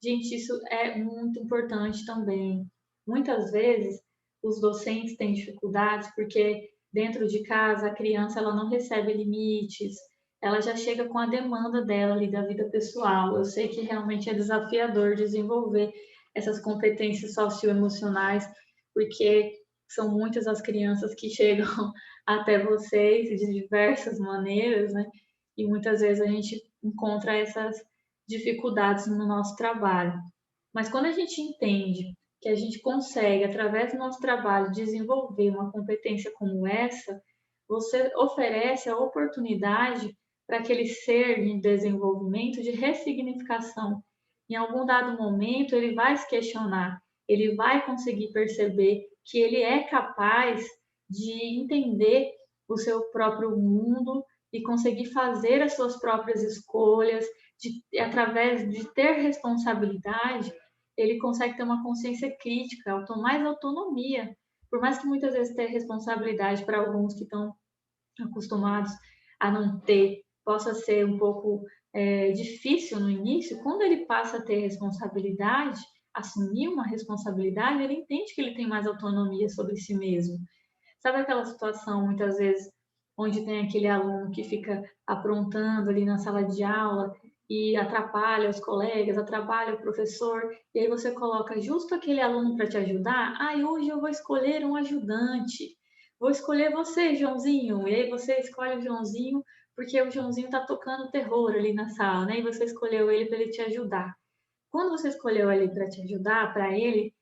Gente, isso é muito importante também. Muitas vezes os docentes têm dificuldades porque dentro de casa, a criança ela não recebe limites, ela já chega com a demanda dela ali da vida pessoal. Eu sei que realmente é desafiador desenvolver essas competências socioemocionais, porque são muitas as crianças que chegam até vocês de diversas maneiras, né? E muitas vezes a gente encontra essas dificuldades no nosso trabalho. Mas quando a gente entende que a gente consegue, através do nosso trabalho, desenvolver uma competência como essa, você oferece a oportunidade para aquele ser em desenvolvimento de ressignificação. Em algum dado momento, ele vai se questionar, ele vai conseguir perceber que ele é capaz de entender o seu próprio mundo e conseguir fazer as suas próprias escolhas, através de ter responsabilidade, ele consegue ter uma consciência crítica, mais autonomia. Por mais que muitas vezes ter responsabilidade para alguns que estão acostumados a não ter, possa ser um pouco difícil no início, quando ele passa a ter responsabilidade, assumir uma responsabilidade, ele entende que ele tem mais autonomia sobre si mesmo. Sabe aquela situação, muitas vezes, onde tem aquele aluno que fica aprontando ali na sala de aula e atrapalha os colegas, atrapalha o professor, e aí você coloca justo aquele aluno para te ajudar? Ah, hoje eu vou escolher um ajudante. Vou escolher você, Joãozinho. E aí você escolhe o Joãozinho porque o Joãozinho está tocando terror ali na sala, né? E você escolheu ele para ele te ajudar. Quando você escolheu ele para te ajudar, para ele,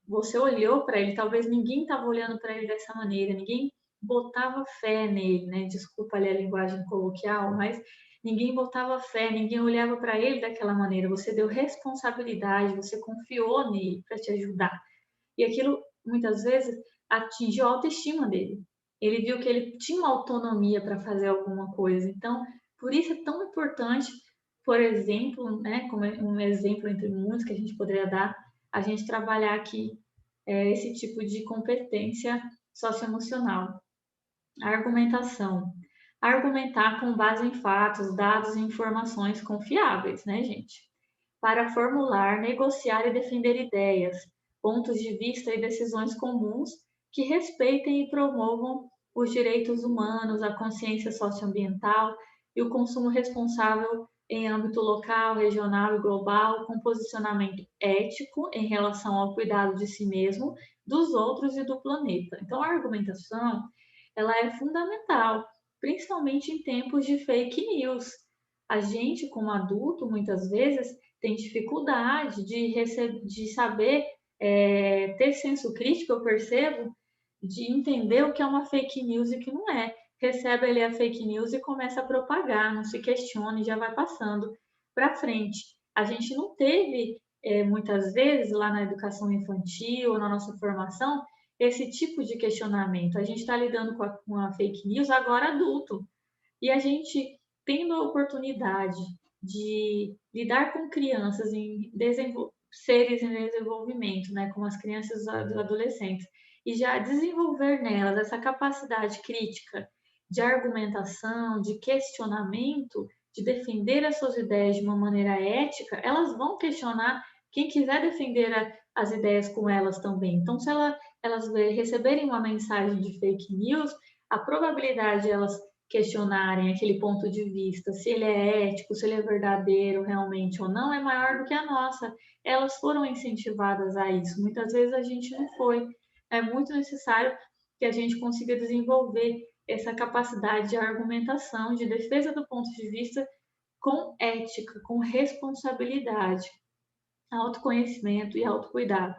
você olhou para ele, talvez ninguém estava olhando para ele dessa maneira, ninguém botava fé nele, né? Desculpa ali a linguagem coloquial, mas ninguém botava fé, ninguém olhava para ele daquela maneira. Você deu responsabilidade, você confiou nele para te ajudar. E aquilo muitas vezes atingiu a autoestima dele. Ele viu que ele tinha autonomia para fazer alguma coisa. Então, por isso é tão importante, por exemplo, né, como um exemplo entre muitos que a gente poderia dar, a gente trabalhar aqui esse tipo de competência socioemocional. A argumentação. Argumentar com base em fatos, dados e informações confiáveis, né, gente? Para formular, negociar e defender ideias, pontos de vista e decisões comuns que respeitem e promovam os direitos humanos, a consciência socioambiental e o consumo responsável em âmbito local, regional e global, com posicionamento ético em relação ao cuidado de si mesmo, dos outros e do planeta. Então, a argumentação, ela é fundamental, principalmente em tempos de fake news. A gente, como adulto, muitas vezes tem dificuldade de saber ter senso crítico, eu percebo, de entender o que é uma fake news e o que não é. Recebe ali a fake news e começa a propagar, não se questiona e já vai passando para frente. A gente não teve, muitas vezes, lá na educação infantil, na nossa formação, esse tipo de questionamento. A gente está lidando com a fake news agora adulto. E a gente, tendo a oportunidade de lidar com crianças seres em desenvolvimento, né, como as crianças e os adolescentes, e já desenvolver nelas essa capacidade crítica de argumentação, de questionamento, de defender as suas ideias de uma maneira ética, elas vão questionar quem quiser defender as ideias com elas também. Então, se elas receberem uma mensagem de fake news, a probabilidade de elas questionarem aquele ponto de vista, se ele é ético, se ele é verdadeiro realmente ou não, é maior do que a nossa. Elas foram incentivadas a isso. Muitas vezes a gente não foi. É muito necessário que a gente consiga desenvolver essa capacidade de argumentação, de defesa do ponto de vista com ética, com responsabilidade, autoconhecimento e autocuidado.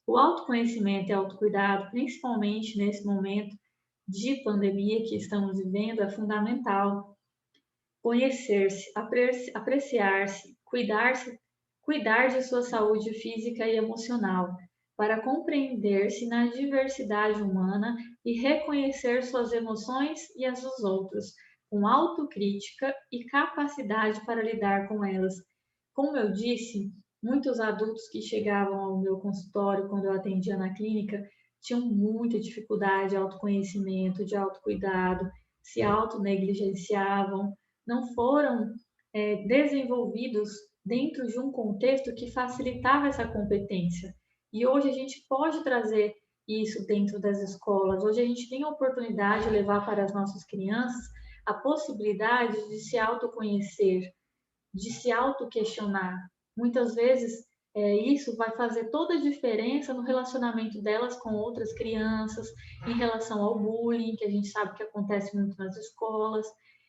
O autoconhecimento e autocuidado, principalmente nesse momento de pandemia que estamos vivendo, é fundamental. Conhecer-se, apreciar-se, cuidar de sua saúde física e emocional, para compreender-se na diversidade humana e reconhecer suas emoções e as dos outros, com autocrítica e capacidade para lidar com elas. Como eu disse, muitos adultos que chegavam ao meu consultório quando eu atendia na clínica tinham muita dificuldade de autoconhecimento, de autocuidado, se autonegligenciavam, não foram desenvolvidos dentro de um contexto que facilitava essa competência. E hoje a gente pode trazer isso dentro das escolas. Hoje a gente tem a oportunidade de levar para as nossas crianças a possibilidade de se autoconhecer, de se auto-questionar. Muitas vezes, isso vai fazer toda a diferença no relacionamento delas com outras crianças, em relação ao bullying, que a gente sabe que acontece muito nas escolas,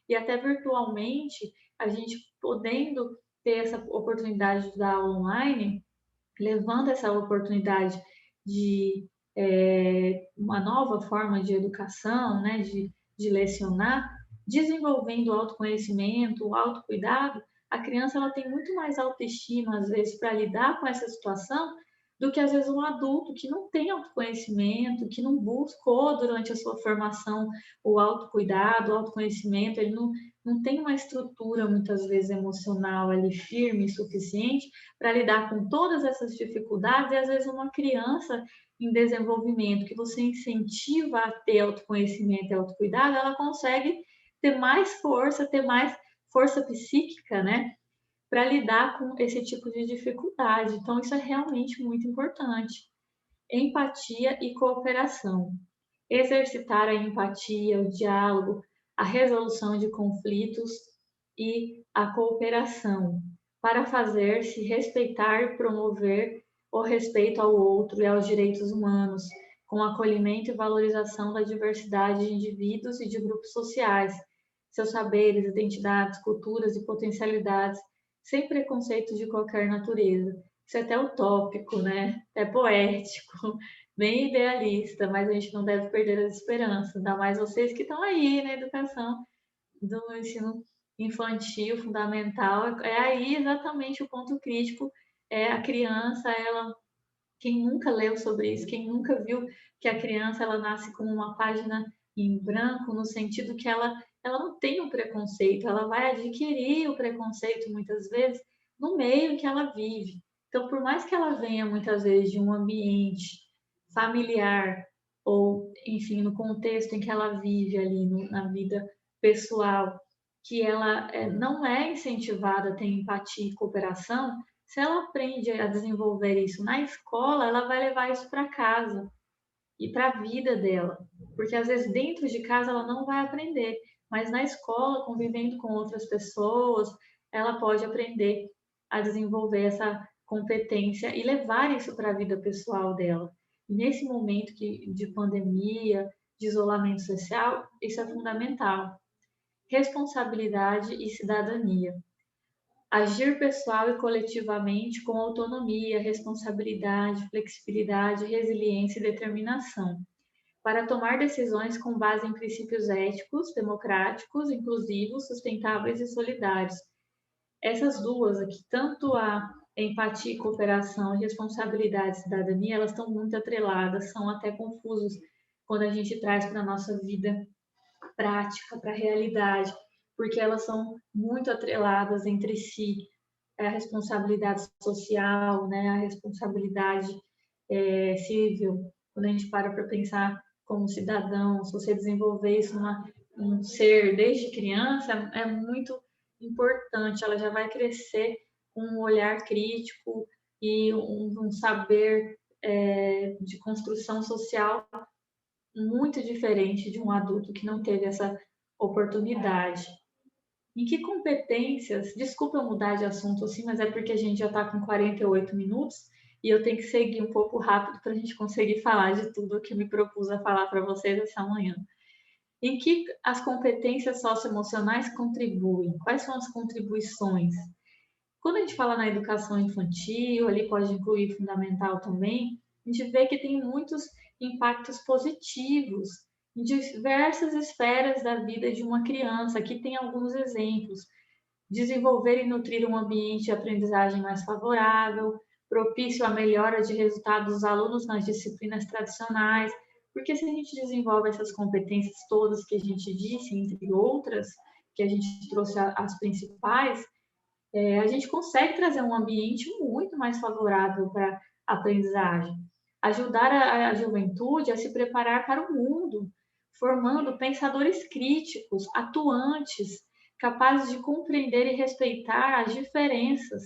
e até virtualmente, a gente podendo ter essa oportunidade de dar aula online, levando essa oportunidade de uma nova forma de educação, né, de lecionar, desenvolvendo o autoconhecimento, o autocuidado, a criança ela tem muito mais autoestima, às vezes, para lidar com essa situação, do que, às vezes, um adulto que não tem autoconhecimento, que não buscou durante a sua formação o autocuidado, o autoconhecimento, ele não tem uma estrutura, muitas vezes, emocional ali firme, suficiente, para lidar com todas essas dificuldades, e às vezes uma criança em desenvolvimento que você incentiva a ter autoconhecimento e autocuidado, ela consegue ter mais força psíquica, né, para lidar com esse tipo de dificuldade. Então, isso é realmente muito importante. Empatia e cooperação. Exercitar a empatia, o diálogo, a resolução de conflitos e a cooperação, para fazer-se respeitar e promover o respeito ao outro e aos direitos humanos, com acolhimento e valorização da diversidade de indivíduos e de grupos sociais, seus saberes, identidades, culturas e potencialidades, sem preconceito de qualquer natureza. Isso é até utópico, né? É poético, bem idealista, mas a gente não deve perder as esperanças, ainda mais vocês que estão aí na educação do ensino infantil, fundamental. É aí exatamente o ponto crítico, é a criança, ela, quem nunca leu sobre isso, quem nunca viu que a criança ela nasce com uma página em branco, no sentido que ela não tem o preconceito, ela vai adquirir o preconceito muitas vezes no meio em que ela vive. Então, por mais que ela venha muitas vezes de um ambiente familiar ou, enfim, no contexto em que ela vive ali na vida pessoal, que ela não é incentivada a ter empatia e cooperação, se ela aprende a desenvolver isso na escola, ela vai levar isso para casa e para a vida dela. Porque às vezes dentro de casa ela não vai aprender, mas na escola, convivendo com outras pessoas, ela pode aprender a desenvolver essa competência e levar isso para a vida pessoal dela. E nesse momento de pandemia, de isolamento social, isso é fundamental. Responsabilidade e cidadania. Agir pessoal e coletivamente com autonomia, responsabilidade, flexibilidade, resiliência e determinação, para tomar decisões com base em princípios éticos, democráticos, inclusivos, sustentáveis e solidários. Essas duas aqui, tanto a empatia e cooperação, responsabilidade e cidadania, elas estão muito atreladas, são até confusos quando a gente traz para a nossa vida prática, para a realidade, porque elas são muito atreladas entre si. A responsabilidade social, né, a responsabilidade civil, quando a gente para pensar como cidadão, se você desenvolver isso um ser desde criança, é muito importante, ela já vai crescer com um olhar crítico e um saber de construção social muito diferente de um adulto que não teve essa oportunidade. Em que competências, desculpa eu mudar de assunto assim, mas é porque a gente já está com 48 minutos e eu tenho que seguir um pouco rápido para a gente conseguir falar de tudo que me propus a falar para vocês essa manhã. Em que as competências socioemocionais contribuem? Quais são as contribuições? Quando a gente fala na educação infantil, ali pode incluir fundamental também, a gente vê que tem muitos impactos positivos em diversas esferas da vida de uma criança. Aqui tem alguns exemplos. Desenvolver e nutrir um ambiente de aprendizagem mais favorável, propício à melhora de resultados dos alunos nas disciplinas tradicionais, porque se a gente desenvolve essas competências todas que a gente disse, entre outras, que a gente trouxe as principais, a gente consegue trazer um ambiente muito mais favorável para a aprendizagem. Ajudar a juventude a se preparar para o mundo, formando pensadores críticos, atuantes, capazes de compreender e respeitar as diferenças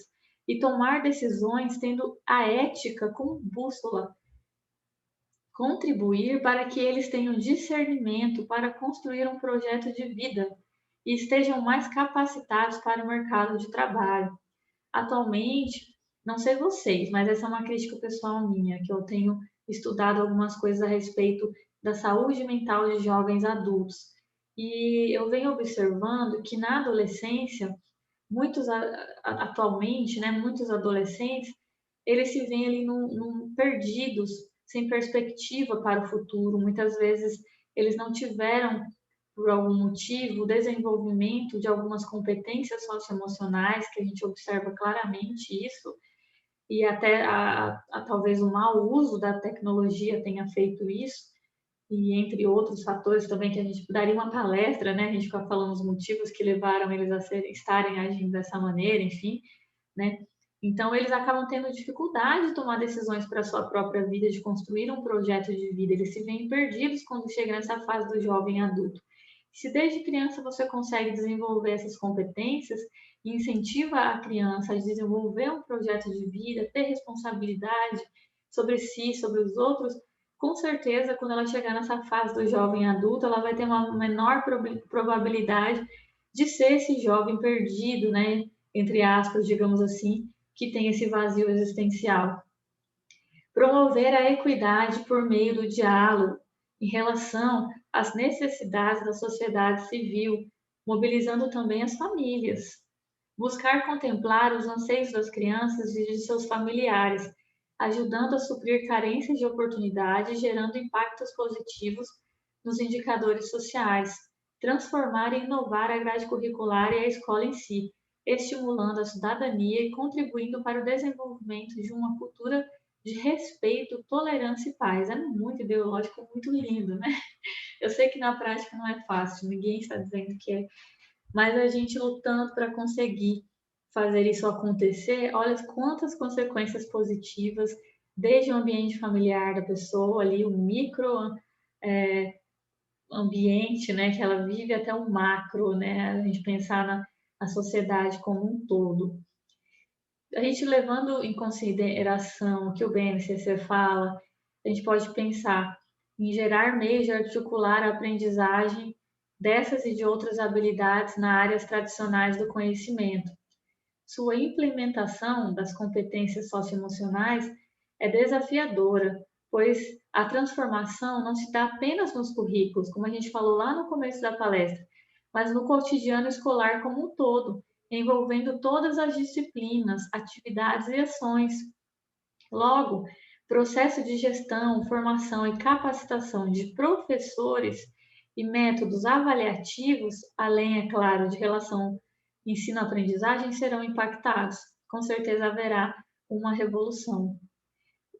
e tomar decisões tendo a ética como bússola, contribuir para que eles tenham discernimento para construir um projeto de vida e estejam mais capacitados para o mercado de trabalho. Atualmente, não sei vocês, mas essa é uma crítica pessoal minha, que eu tenho estudado algumas coisas a respeito da saúde mental de jovens adultos. E eu venho observando que na adolescência, atualmente, né, muitos adolescentes, eles se veem ali perdidos, sem perspectiva para o futuro. Muitas vezes eles não tiveram, por algum motivo, o desenvolvimento de algumas competências socioemocionais, que a gente observa claramente isso, e até talvez o mau uso da tecnologia tenha feito isso, e entre outros fatores também que a gente daria uma palestra, né? A gente fica falando os motivos que levaram eles a estarem agindo dessa maneira, enfim, né? Então, eles acabam tendo dificuldade de tomar decisões para a sua própria vida, de construir um projeto de vida. Eles se veem perdidos quando chegam nessa fase do jovem adulto. Se desde criança você consegue desenvolver essas competências e incentiva a criança a desenvolver um projeto de vida, ter responsabilidade sobre si, sobre os outros, com certeza, quando ela chegar nessa fase do jovem adulto, ela vai ter uma menor probabilidade de ser esse jovem perdido, né? Entre aspas, digamos assim, que tem esse vazio existencial. Promover a equidade por meio do diálogo em relação às necessidades da sociedade civil, mobilizando também as famílias. Buscar contemplar os anseios das crianças e de seus familiares, ajudando a suprir carências de oportunidade, gerando impactos positivos nos indicadores sociais. Transformar e inovar a grade curricular e a escola em si, estimulando a cidadania e contribuindo para o desenvolvimento de uma cultura de respeito, tolerância e paz. É muito ideológico, muito lindo, né? Eu sei que na prática não é fácil, ninguém está dizendo que é, mas a gente lutando para conseguir fazer isso acontecer, olha quantas consequências positivas, desde o ambiente familiar da pessoa ali, o micro ambiente, né, que ela vive, até o macro, né, a gente pensar na sociedade como um todo. A gente levando em consideração o que o BNCC fala, a gente pode pensar em gerar meios de articular a aprendizagem dessas e de outras habilidades nas áreas tradicionais do conhecimento. Sua implementação das competências socioemocionais é desafiadora, pois a transformação não se dá apenas nos currículos, como a gente falou lá no começo da palestra, mas no cotidiano escolar como um todo, envolvendo todas as disciplinas, atividades e ações. Logo, processo de gestão, formação e capacitação de professores e métodos avaliativos, além, é claro, de relação ensino-aprendizagem, serão impactados. Com certeza haverá uma revolução.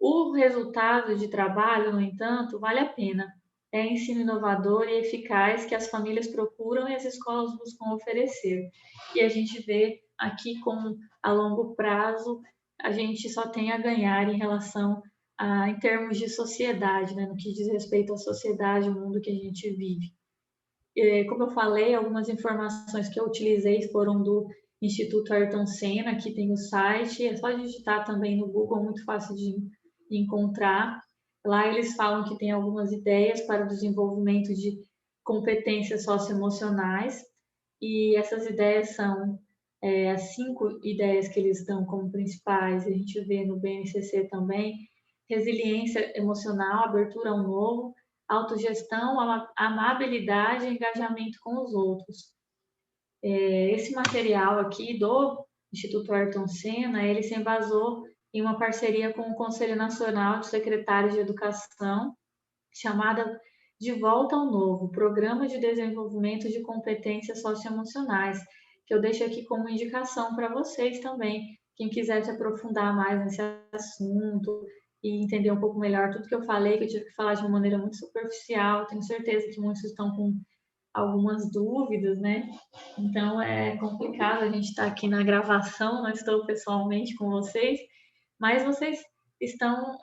O resultado de trabalho, no entanto, vale a pena. É ensino inovador e eficaz que as famílias procuram e as escolas buscam oferecer. E a gente vê aqui como, a longo prazo, a gente só tem a ganhar em relação em termos de sociedade, né? No que diz respeito à sociedade, o mundo que a gente vive. Como eu falei, algumas informações que eu utilizei foram do Instituto Ayrton Senna, que tem o site, é só digitar também no Google, muito fácil de encontrar. Lá eles falam que tem algumas ideias para o desenvolvimento de competências socioemocionais, e essas ideias são as 5 ideias que eles dão como principais, a gente vê no BNCC também: resiliência emocional, abertura ao novo, autogestão, amabilidade e engajamento com os outros. Esse material aqui do Instituto Ayrton Senna, ele se embasou em uma parceria com o Conselho Nacional de Secretários de Educação, chamada De Volta ao Novo, Programa de Desenvolvimento de Competências Socioemocionais, que eu deixo aqui como indicação para vocês também, quem quiser se aprofundar mais nesse assunto e entender um pouco melhor tudo que eu falei, que eu tive que falar de uma maneira muito superficial, tenho certeza que muitos estão com algumas dúvidas, né? Então é complicado a gente estar aqui na gravação, não estou pessoalmente com vocês, mas vocês estão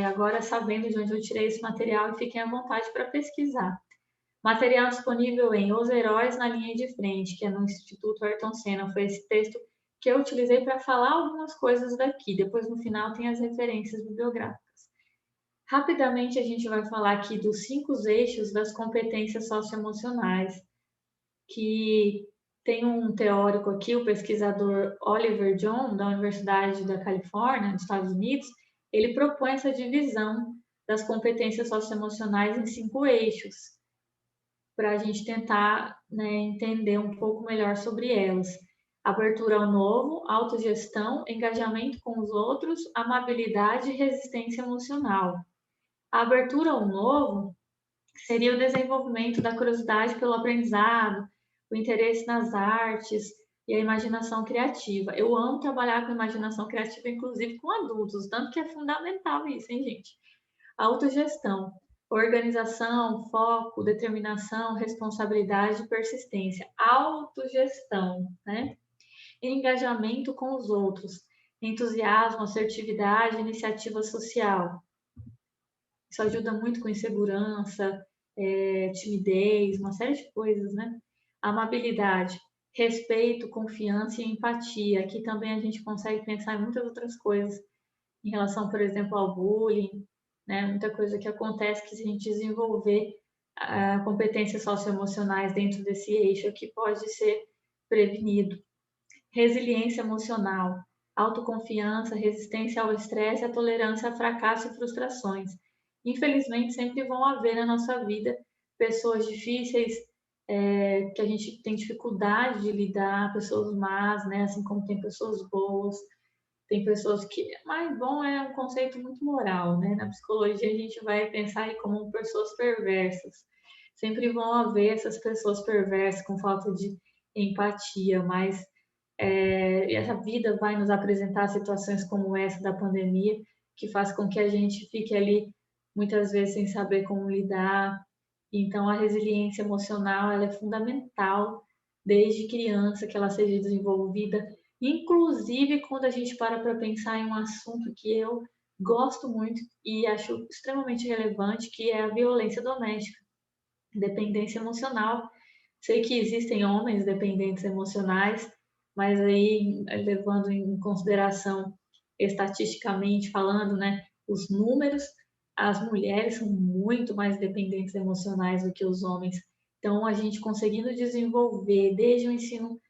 agora sabendo de onde eu tirei esse material e fiquem à vontade para pesquisar. Material disponível em Os Heróis na Linha de Frente, que é no Instituto Ayrton Senna. Foi esse texto que eu utilizei para falar algumas coisas daqui. Depois, no final, tem as referências bibliográficas. Rapidamente, a gente vai falar aqui dos 5 eixos das competências socioemocionais, que tem um teórico aqui, o pesquisador Oliver John, da Universidade da Califórnia, nos Estados Unidos. Ele propõe essa divisão das competências socioemocionais em 5 eixos, para a gente tentar, né, entender um pouco melhor sobre elas. Abertura ao novo, autogestão, engajamento com os outros, amabilidade e resistência emocional. A abertura ao novo seria o desenvolvimento da curiosidade pelo aprendizado, o interesse nas artes e a imaginação criativa. Eu amo trabalhar com imaginação criativa, inclusive com adultos, tanto que é fundamental isso, hein, gente? Autogestão, organização, foco, determinação, responsabilidade e persistência. Autogestão, né? Engajamento com os outros, entusiasmo, assertividade, iniciativa social. Isso ajuda muito com insegurança, timidez, uma série de coisas, né? Amabilidade, respeito, confiança e empatia. Aqui também a gente consegue pensar em muitas outras coisas em relação, por exemplo, ao bullying, né? Muita coisa que acontece que se a gente desenvolver competências socioemocionais dentro desse eixo aqui pode ser prevenido. Resiliência emocional, autoconfiança, resistência ao estresse, a tolerância a fracasso e frustrações. Infelizmente, sempre vão haver na nossa vida pessoas difíceis, que a gente tem dificuldade de lidar, pessoas más, né? Assim como tem pessoas boas, tem pessoas que... Mas bom é um conceito muito moral, né? Na psicologia a gente vai pensar aí como pessoas perversas. Sempre vão haver essas pessoas perversas com falta de empatia, mas essa vida vai nos apresentar situações como essa da pandemia, que faz com que a gente fique ali muitas vezes sem saber como lidar. Então, a resiliência emocional ela é fundamental desde criança, que ela seja desenvolvida, inclusive quando a gente para pensar em um assunto que eu gosto muito e acho extremamente relevante, que é a violência doméstica, dependência emocional. Sei que existem homens dependentes emocionais, mas aí levando em consideração estatisticamente falando, né, os números, as mulheres são muito mais dependentes emocionais do que os homens. Então, a gente conseguindo desenvolver desde o ensino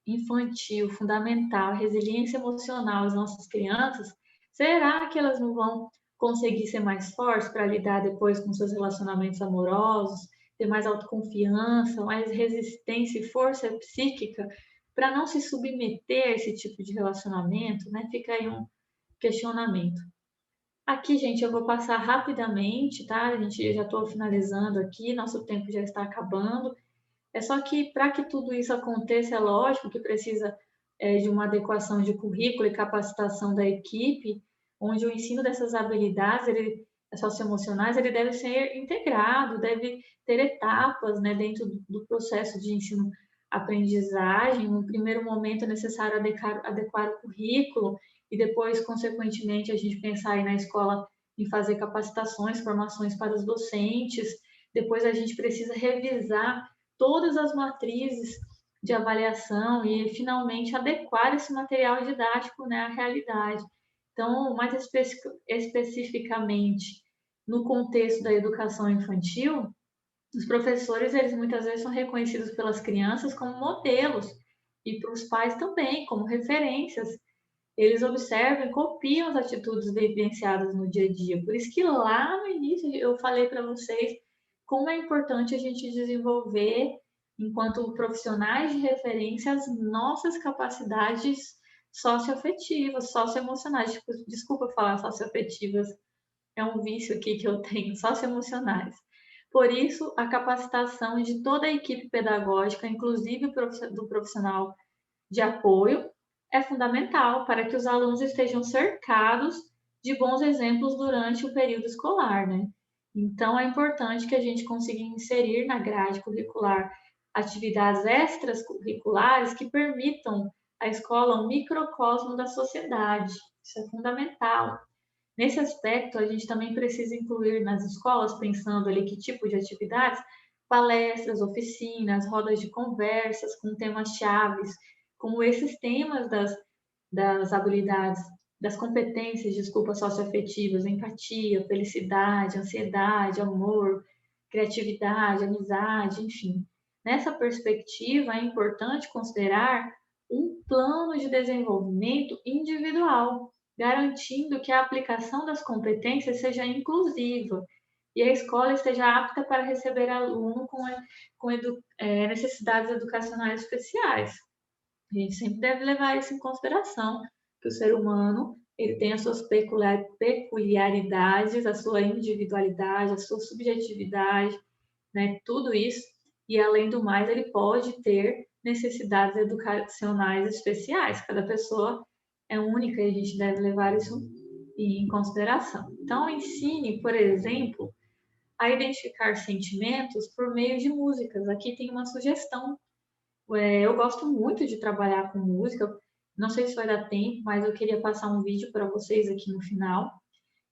infantil, fundamental, resiliência emocional às nossas crianças, será que elas não vão conseguir ser mais fortes para lidar depois com seus relacionamentos amorosos, ter mais autoconfiança, mais resistência e força psíquica para não se submeter a esse tipo de relacionamento, né? Fica aí um questionamento. Aqui, gente, eu vou passar rapidamente, tá? A gente já estou finalizando aqui, nosso tempo já está acabando. É só que para que tudo isso aconteça, é lógico que precisa de uma adequação de currículo e capacitação da equipe, onde o ensino dessas habilidades socioemocionais ele deve ser integrado, deve ter etapas, né, dentro do processo de ensino-aprendizagem. No primeiro momento é necessário adequar o currículo e depois, consequentemente, a gente pensar aí na escola em fazer capacitações, formações para os docentes. Depois a gente precisa revisar todas as matrizes de avaliação e, finalmente, adequar esse material didático, né, à realidade. Então, mais especificamente, no contexto da educação infantil, os professores, eles muitas vezes são reconhecidos pelas crianças como modelos e para os pais também, como referências. Eles observam e copiam as atitudes vivenciadas no dia a dia. Por isso que lá no início eu falei para vocês como é importante a gente desenvolver, enquanto profissionais de referência, as nossas capacidades socioafetivas, socioemocionais. Desculpa falar socioafetivas, é um vício aqui que eu tenho, socioemocionais. Por isso, a capacitação de toda a equipe pedagógica, inclusive do profissional de apoio, é fundamental para que os alunos estejam cercados de bons exemplos durante o período escolar, né? Então, é importante que a gente consiga inserir na grade curricular atividades extracurriculares que permitam à escola um microcosmo da sociedade. Isso é fundamental. Nesse aspecto, a gente também precisa incluir nas escolas, pensando ali que tipo de atividades, palestras, oficinas, rodas de conversas com temas chaves, como esses temas das habilidades das competências, desculpa, socioafetivas, empatia, felicidade, ansiedade, amor, criatividade, amizade, enfim. Nessa perspectiva, é importante considerar um plano de desenvolvimento individual, garantindo que a aplicação das competências seja inclusiva e a escola esteja apta para receber aluno com necessidades educacionais especiais. A gente sempre deve levar isso em consideração, que o ser humano ele tem as suas peculiaridades, a sua individualidade, a sua subjetividade, né? Tudo isso. E, além do mais, ele pode ter necessidades educacionais especiais. Cada pessoa é única e a gente deve levar isso em consideração. Então, ensine, por exemplo, a identificar sentimentos por meio de músicas. Aqui tem uma sugestão. Eu gosto muito de trabalhar com música. Não sei se vai dar tempo, mas eu queria passar um vídeo para vocês aqui no final,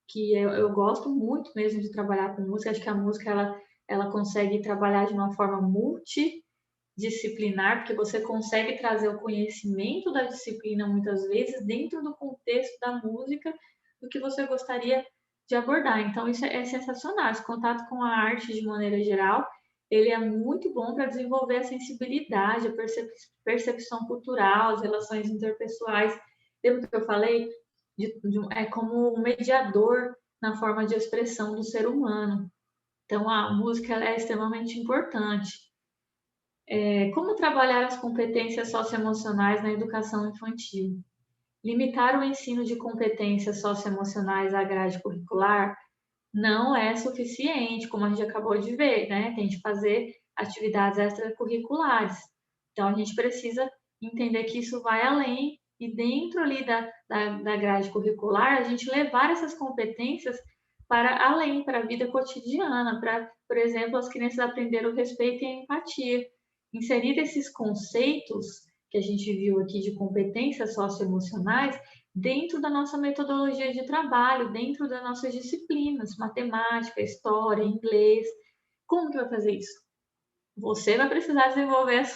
que eu gosto muito mesmo de trabalhar com música. Acho que a música ela consegue trabalhar de uma forma multidisciplinar, porque você consegue trazer o conhecimento da disciplina muitas vezes dentro do contexto da música do que você gostaria de abordar. Então isso é sensacional. Esse contato com a arte de maneira geral, ele é muito bom para desenvolver a sensibilidade, a percepção cultural, as relações interpessoais. Lembra que eu falei? É como um mediador na forma de expressão do ser humano. Então, a música é extremamente importante. Como trabalhar as competências socioemocionais na educação infantil? Limitar o ensino de competências socioemocionais à grade curricular não é suficiente, como a gente acabou de ver, né? Tem que fazer atividades extracurriculares. Então, a gente precisa entender que isso vai além e dentro ali da grade curricular, a gente levar essas competências para além, para a vida cotidiana, para, por exemplo, as crianças aprenderem o respeito e a empatia. Inserir esses conceitos que a gente viu aqui de competências socioemocionais dentro da nossa metodologia de trabalho, dentro das nossas disciplinas, matemática, história, inglês. Como que vai fazer isso? Você vai precisar desenvolver as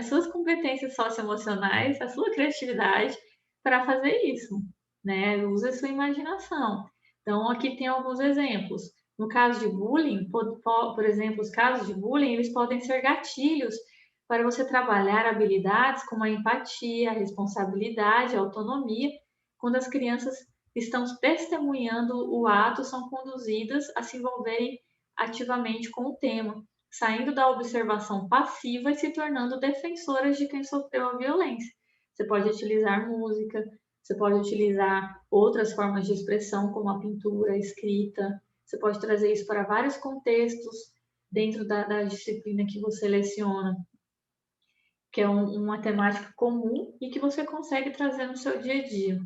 suas competências socioemocionais, a sua criatividade para fazer isso, né? Use a sua imaginação. Então, aqui tem alguns exemplos. No caso de bullying, por exemplo, os casos de bullying, eles podem ser gatilhos para você trabalhar habilidades como a empatia, a responsabilidade, a autonomia, quando as crianças estão testemunhando o ato, são conduzidas a se envolverem ativamente com o tema, saindo da observação passiva e se tornando defensoras de quem sofreu a violência. Você pode utilizar música, você pode utilizar outras formas de expressão, como a pintura, a escrita. Você pode trazer isso para vários contextos dentro da disciplina que você leciona, que é uma temática comum e que você consegue trazer no seu dia a dia.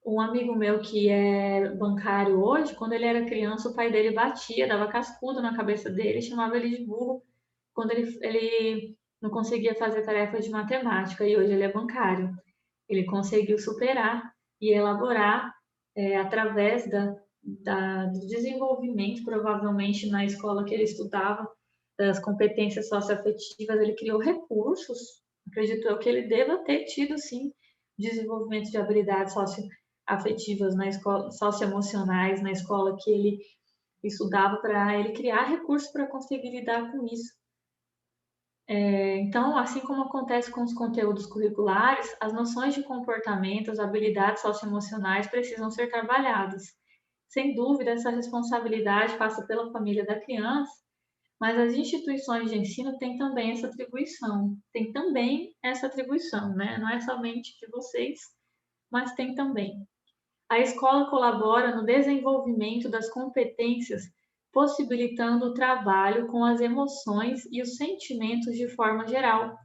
Um amigo meu que é bancário hoje, quando ele era criança, o pai dele batia, dava cascudo na cabeça dele, chamava ele de burro quando ele não conseguia fazer tarefa de matemática, e hoje ele é bancário. Ele conseguiu superar e elaborar através do desenvolvimento, provavelmente na escola que ele estudava, das competências socioafetivas, ele criou recursos, acredito eu que ele deva ter tido, sim, desenvolvimento de habilidades socioafetivas na escola, socioemocionais, na escola que ele estudava, para ele criar recursos para conseguir lidar com isso. Então, assim como acontece com os conteúdos curriculares, as noções de comportamento, as habilidades socioemocionais precisam ser trabalhadas. Sem dúvida, essa responsabilidade passa pela família da criança, mas as instituições de ensino têm também essa atribuição, né? Não é somente de vocês, mas tem também. A escola colabora no desenvolvimento das competências, possibilitando o trabalho com as emoções e os sentimentos de forma geral.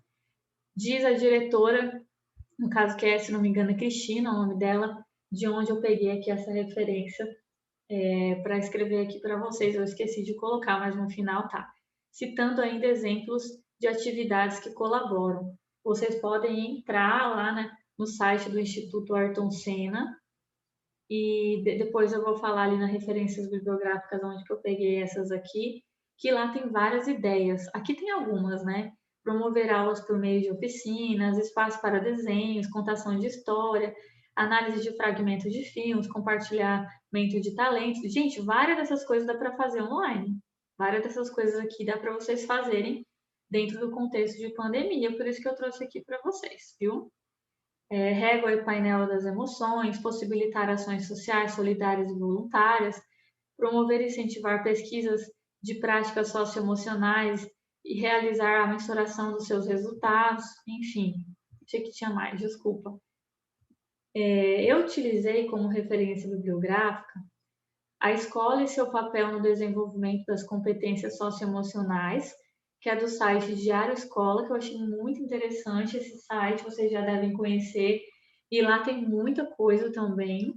Diz a diretora, no caso que é, se não me engano, Cristina, o nome dela, de onde eu peguei aqui essa referência para escrever aqui para vocês. Eu esqueci de colocar, mas no final tá. Citando ainda exemplos de atividades que colaboram. Vocês podem entrar lá, né, no site do Instituto Ayrton Senna, e depois eu vou falar ali nas referências bibliográficas onde que eu peguei essas aqui, que lá tem várias ideias. Aqui tem algumas, né? Promover aulas por meio de oficinas, espaço para desenhos, contação de história, análise de fragmentos de filmes, compartilhamento de talentos. Gente, várias dessas coisas dá para fazer online. Várias dessas coisas aqui dá para vocês fazerem dentro do contexto de pandemia, por isso que eu trouxe aqui para vocês, viu? Régua e painel das emoções, possibilitar ações sociais, solidárias e voluntárias, promover e incentivar pesquisas de práticas socioemocionais e realizar a mensuração dos seus resultados, enfim, achei que tinha mais, desculpa. Eu utilizei como referência bibliográfica A Escola e seu papel no desenvolvimento das competências socioemocionais, que é do site Diário Escola, que eu achei muito interessante esse site, vocês já devem conhecer, e lá tem muita coisa também.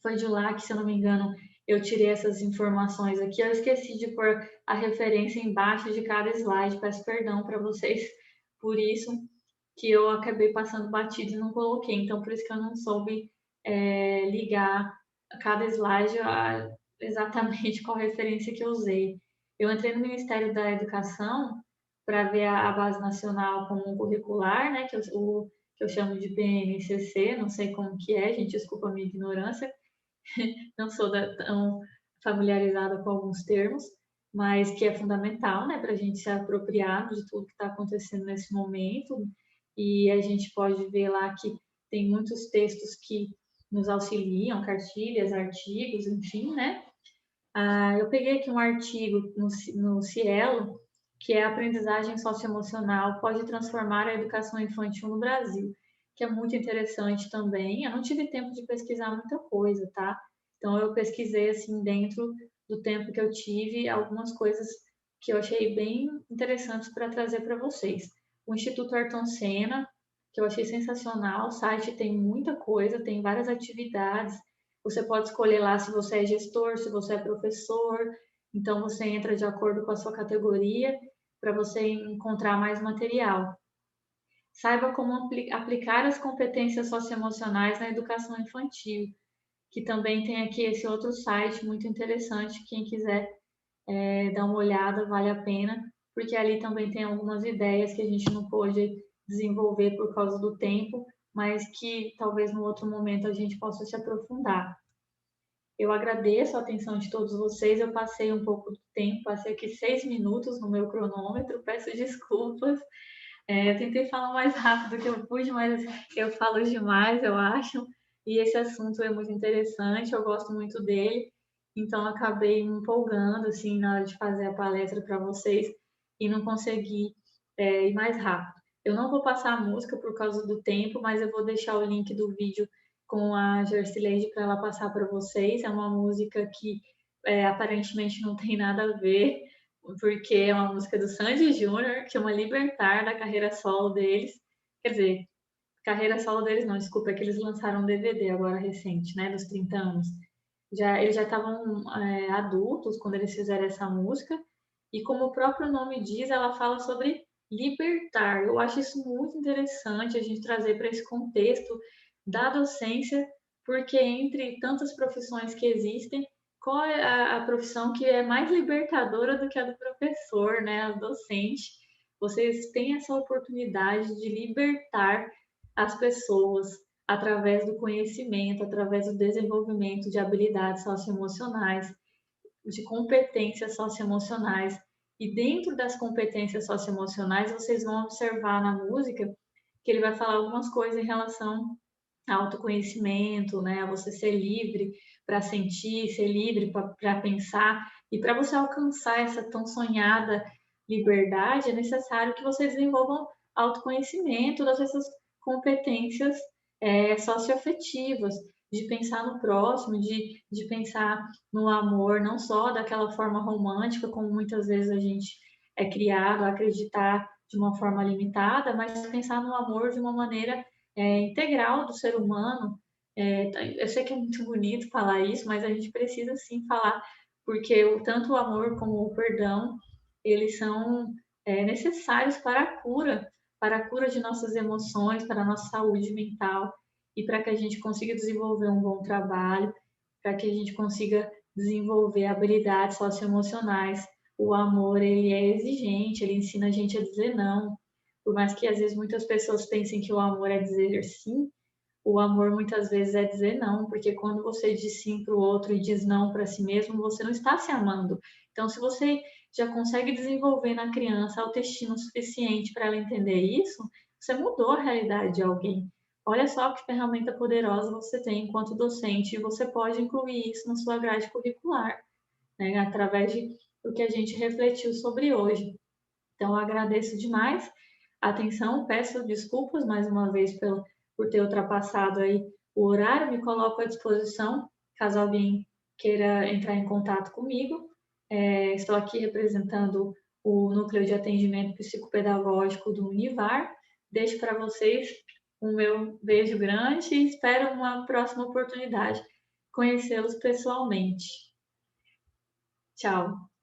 Foi de lá que, se eu não me engano, eu tirei essas informações aqui. Eu esqueci de pôr a referência embaixo de cada slide, peço perdão para vocês por isso, que eu acabei passando batido e não coloquei. Então, por isso que eu não soube ligar cada slide a exatamente qual referência que eu usei. Eu entrei no Ministério da Educação para ver a Base Nacional Comum Curricular, né, que eu chamo de BNCC, não sei como que é, gente, desculpa a minha ignorância, não sou tão familiarizada com alguns termos, mas que é fundamental, né, para a gente se apropriar de tudo que está acontecendo nesse momento. E a gente pode ver lá que tem muitos textos que nos auxiliam, cartilhas, artigos, enfim, né? Eu peguei aqui um artigo no Cielo, que é Aprendizagem Socioemocional pode transformar a educação infantil no Brasil, que é muito interessante também. Eu não tive tempo de pesquisar muita coisa, tá? Então, eu pesquisei, assim, dentro do tempo que eu tive, algumas coisas que eu achei bem interessantes para trazer para vocês. O Instituto Ayrton Senna, que eu achei sensacional, o site tem muita coisa, tem várias atividades, você pode escolher lá se você é gestor, se você é professor, então você entra de acordo com a sua categoria para você encontrar mais material. Saiba como aplicar as competências socioemocionais na educação infantil, que também tem aqui esse outro site muito interessante, quem quiser dar uma olhada, vale a pena, porque ali também tem algumas ideias que a gente não pôde desenvolver por causa do tempo, mas que talvez no outro momento a gente possa se aprofundar. Eu agradeço a atenção de todos vocês. Eu passei um pouco do tempo, passei aqui 6 minutos no meu cronômetro, peço desculpas. Eu tentei falar mais rápido do que eu pude, mas eu falo demais, eu acho. E esse assunto é muito interessante, eu gosto muito dele. Então, acabei me empolgando assim, na hora de fazer a palestra para vocês e não consegui ir mais rápido. Eu não vou passar a música por causa do tempo, mas eu vou deixar o link do vídeo com a Gercileide para ela passar para vocês. É uma música que aparentemente não tem nada a ver, porque é uma música do Sandy Júnior, que é uma Libertar da carreira solo deles. Quer dizer, carreira solo deles não, desculpa, é que eles lançaram um DVD agora recente, né, dos 30 anos. Eles já estavam adultos quando eles fizeram essa música, e como o próprio nome diz, ela fala sobre libertar. Eu acho isso muito interessante a gente trazer para esse contexto da docência, porque entre tantas profissões que existem, qual é a profissão que é mais libertadora do que a do professor, né, a docente? Vocês têm essa oportunidade de libertar as pessoas através do conhecimento, através do desenvolvimento de habilidades socioemocionais, de competências socioemocionais. E dentro das competências socioemocionais, vocês vão observar na música que ele vai falar algumas coisas em relação ao autoconhecimento, né? A você ser livre para sentir, ser livre para pensar. E para você alcançar essa tão sonhada liberdade, é necessário que você desenvolvam autoconhecimento dessas competências socioafetivas, de pensar no próximo, de pensar no amor, não só daquela forma romântica, como muitas vezes a gente é criado a acreditar de uma forma limitada, mas pensar no amor de uma maneira integral do ser humano. Eu sei que é muito bonito falar isso, mas a gente precisa sim falar, porque tanto o amor como o perdão, eles são necessários para a cura de nossas emoções, para a nossa saúde mental e para que a gente consiga desenvolver um bom trabalho, para que a gente consiga desenvolver habilidades socioemocionais. O amor, ele é exigente, ele ensina a gente a dizer não. Por mais que às vezes muitas pessoas pensem que o amor é dizer sim, o amor muitas vezes é dizer não, porque quando você diz sim para o outro e diz não para si mesmo, você não está se amando. Então, se você já consegue desenvolver na criança autoestima suficiente para ela entender isso, você mudou a realidade de alguém. Olha só que ferramenta poderosa você tem enquanto docente e você pode incluir isso na sua grade curricular, né, através do que a gente refletiu sobre hoje. Então, eu agradeço demais a atenção, peço desculpas mais uma vez por ter ultrapassado aí o horário, me coloco à disposição caso alguém queira entrar em contato comigo. Estou aqui representando o Núcleo de Atendimento Psicopedagógico do Univar. Deixo para vocês o meu beijo grande e espero uma próxima oportunidade conhecê-los pessoalmente. Tchau!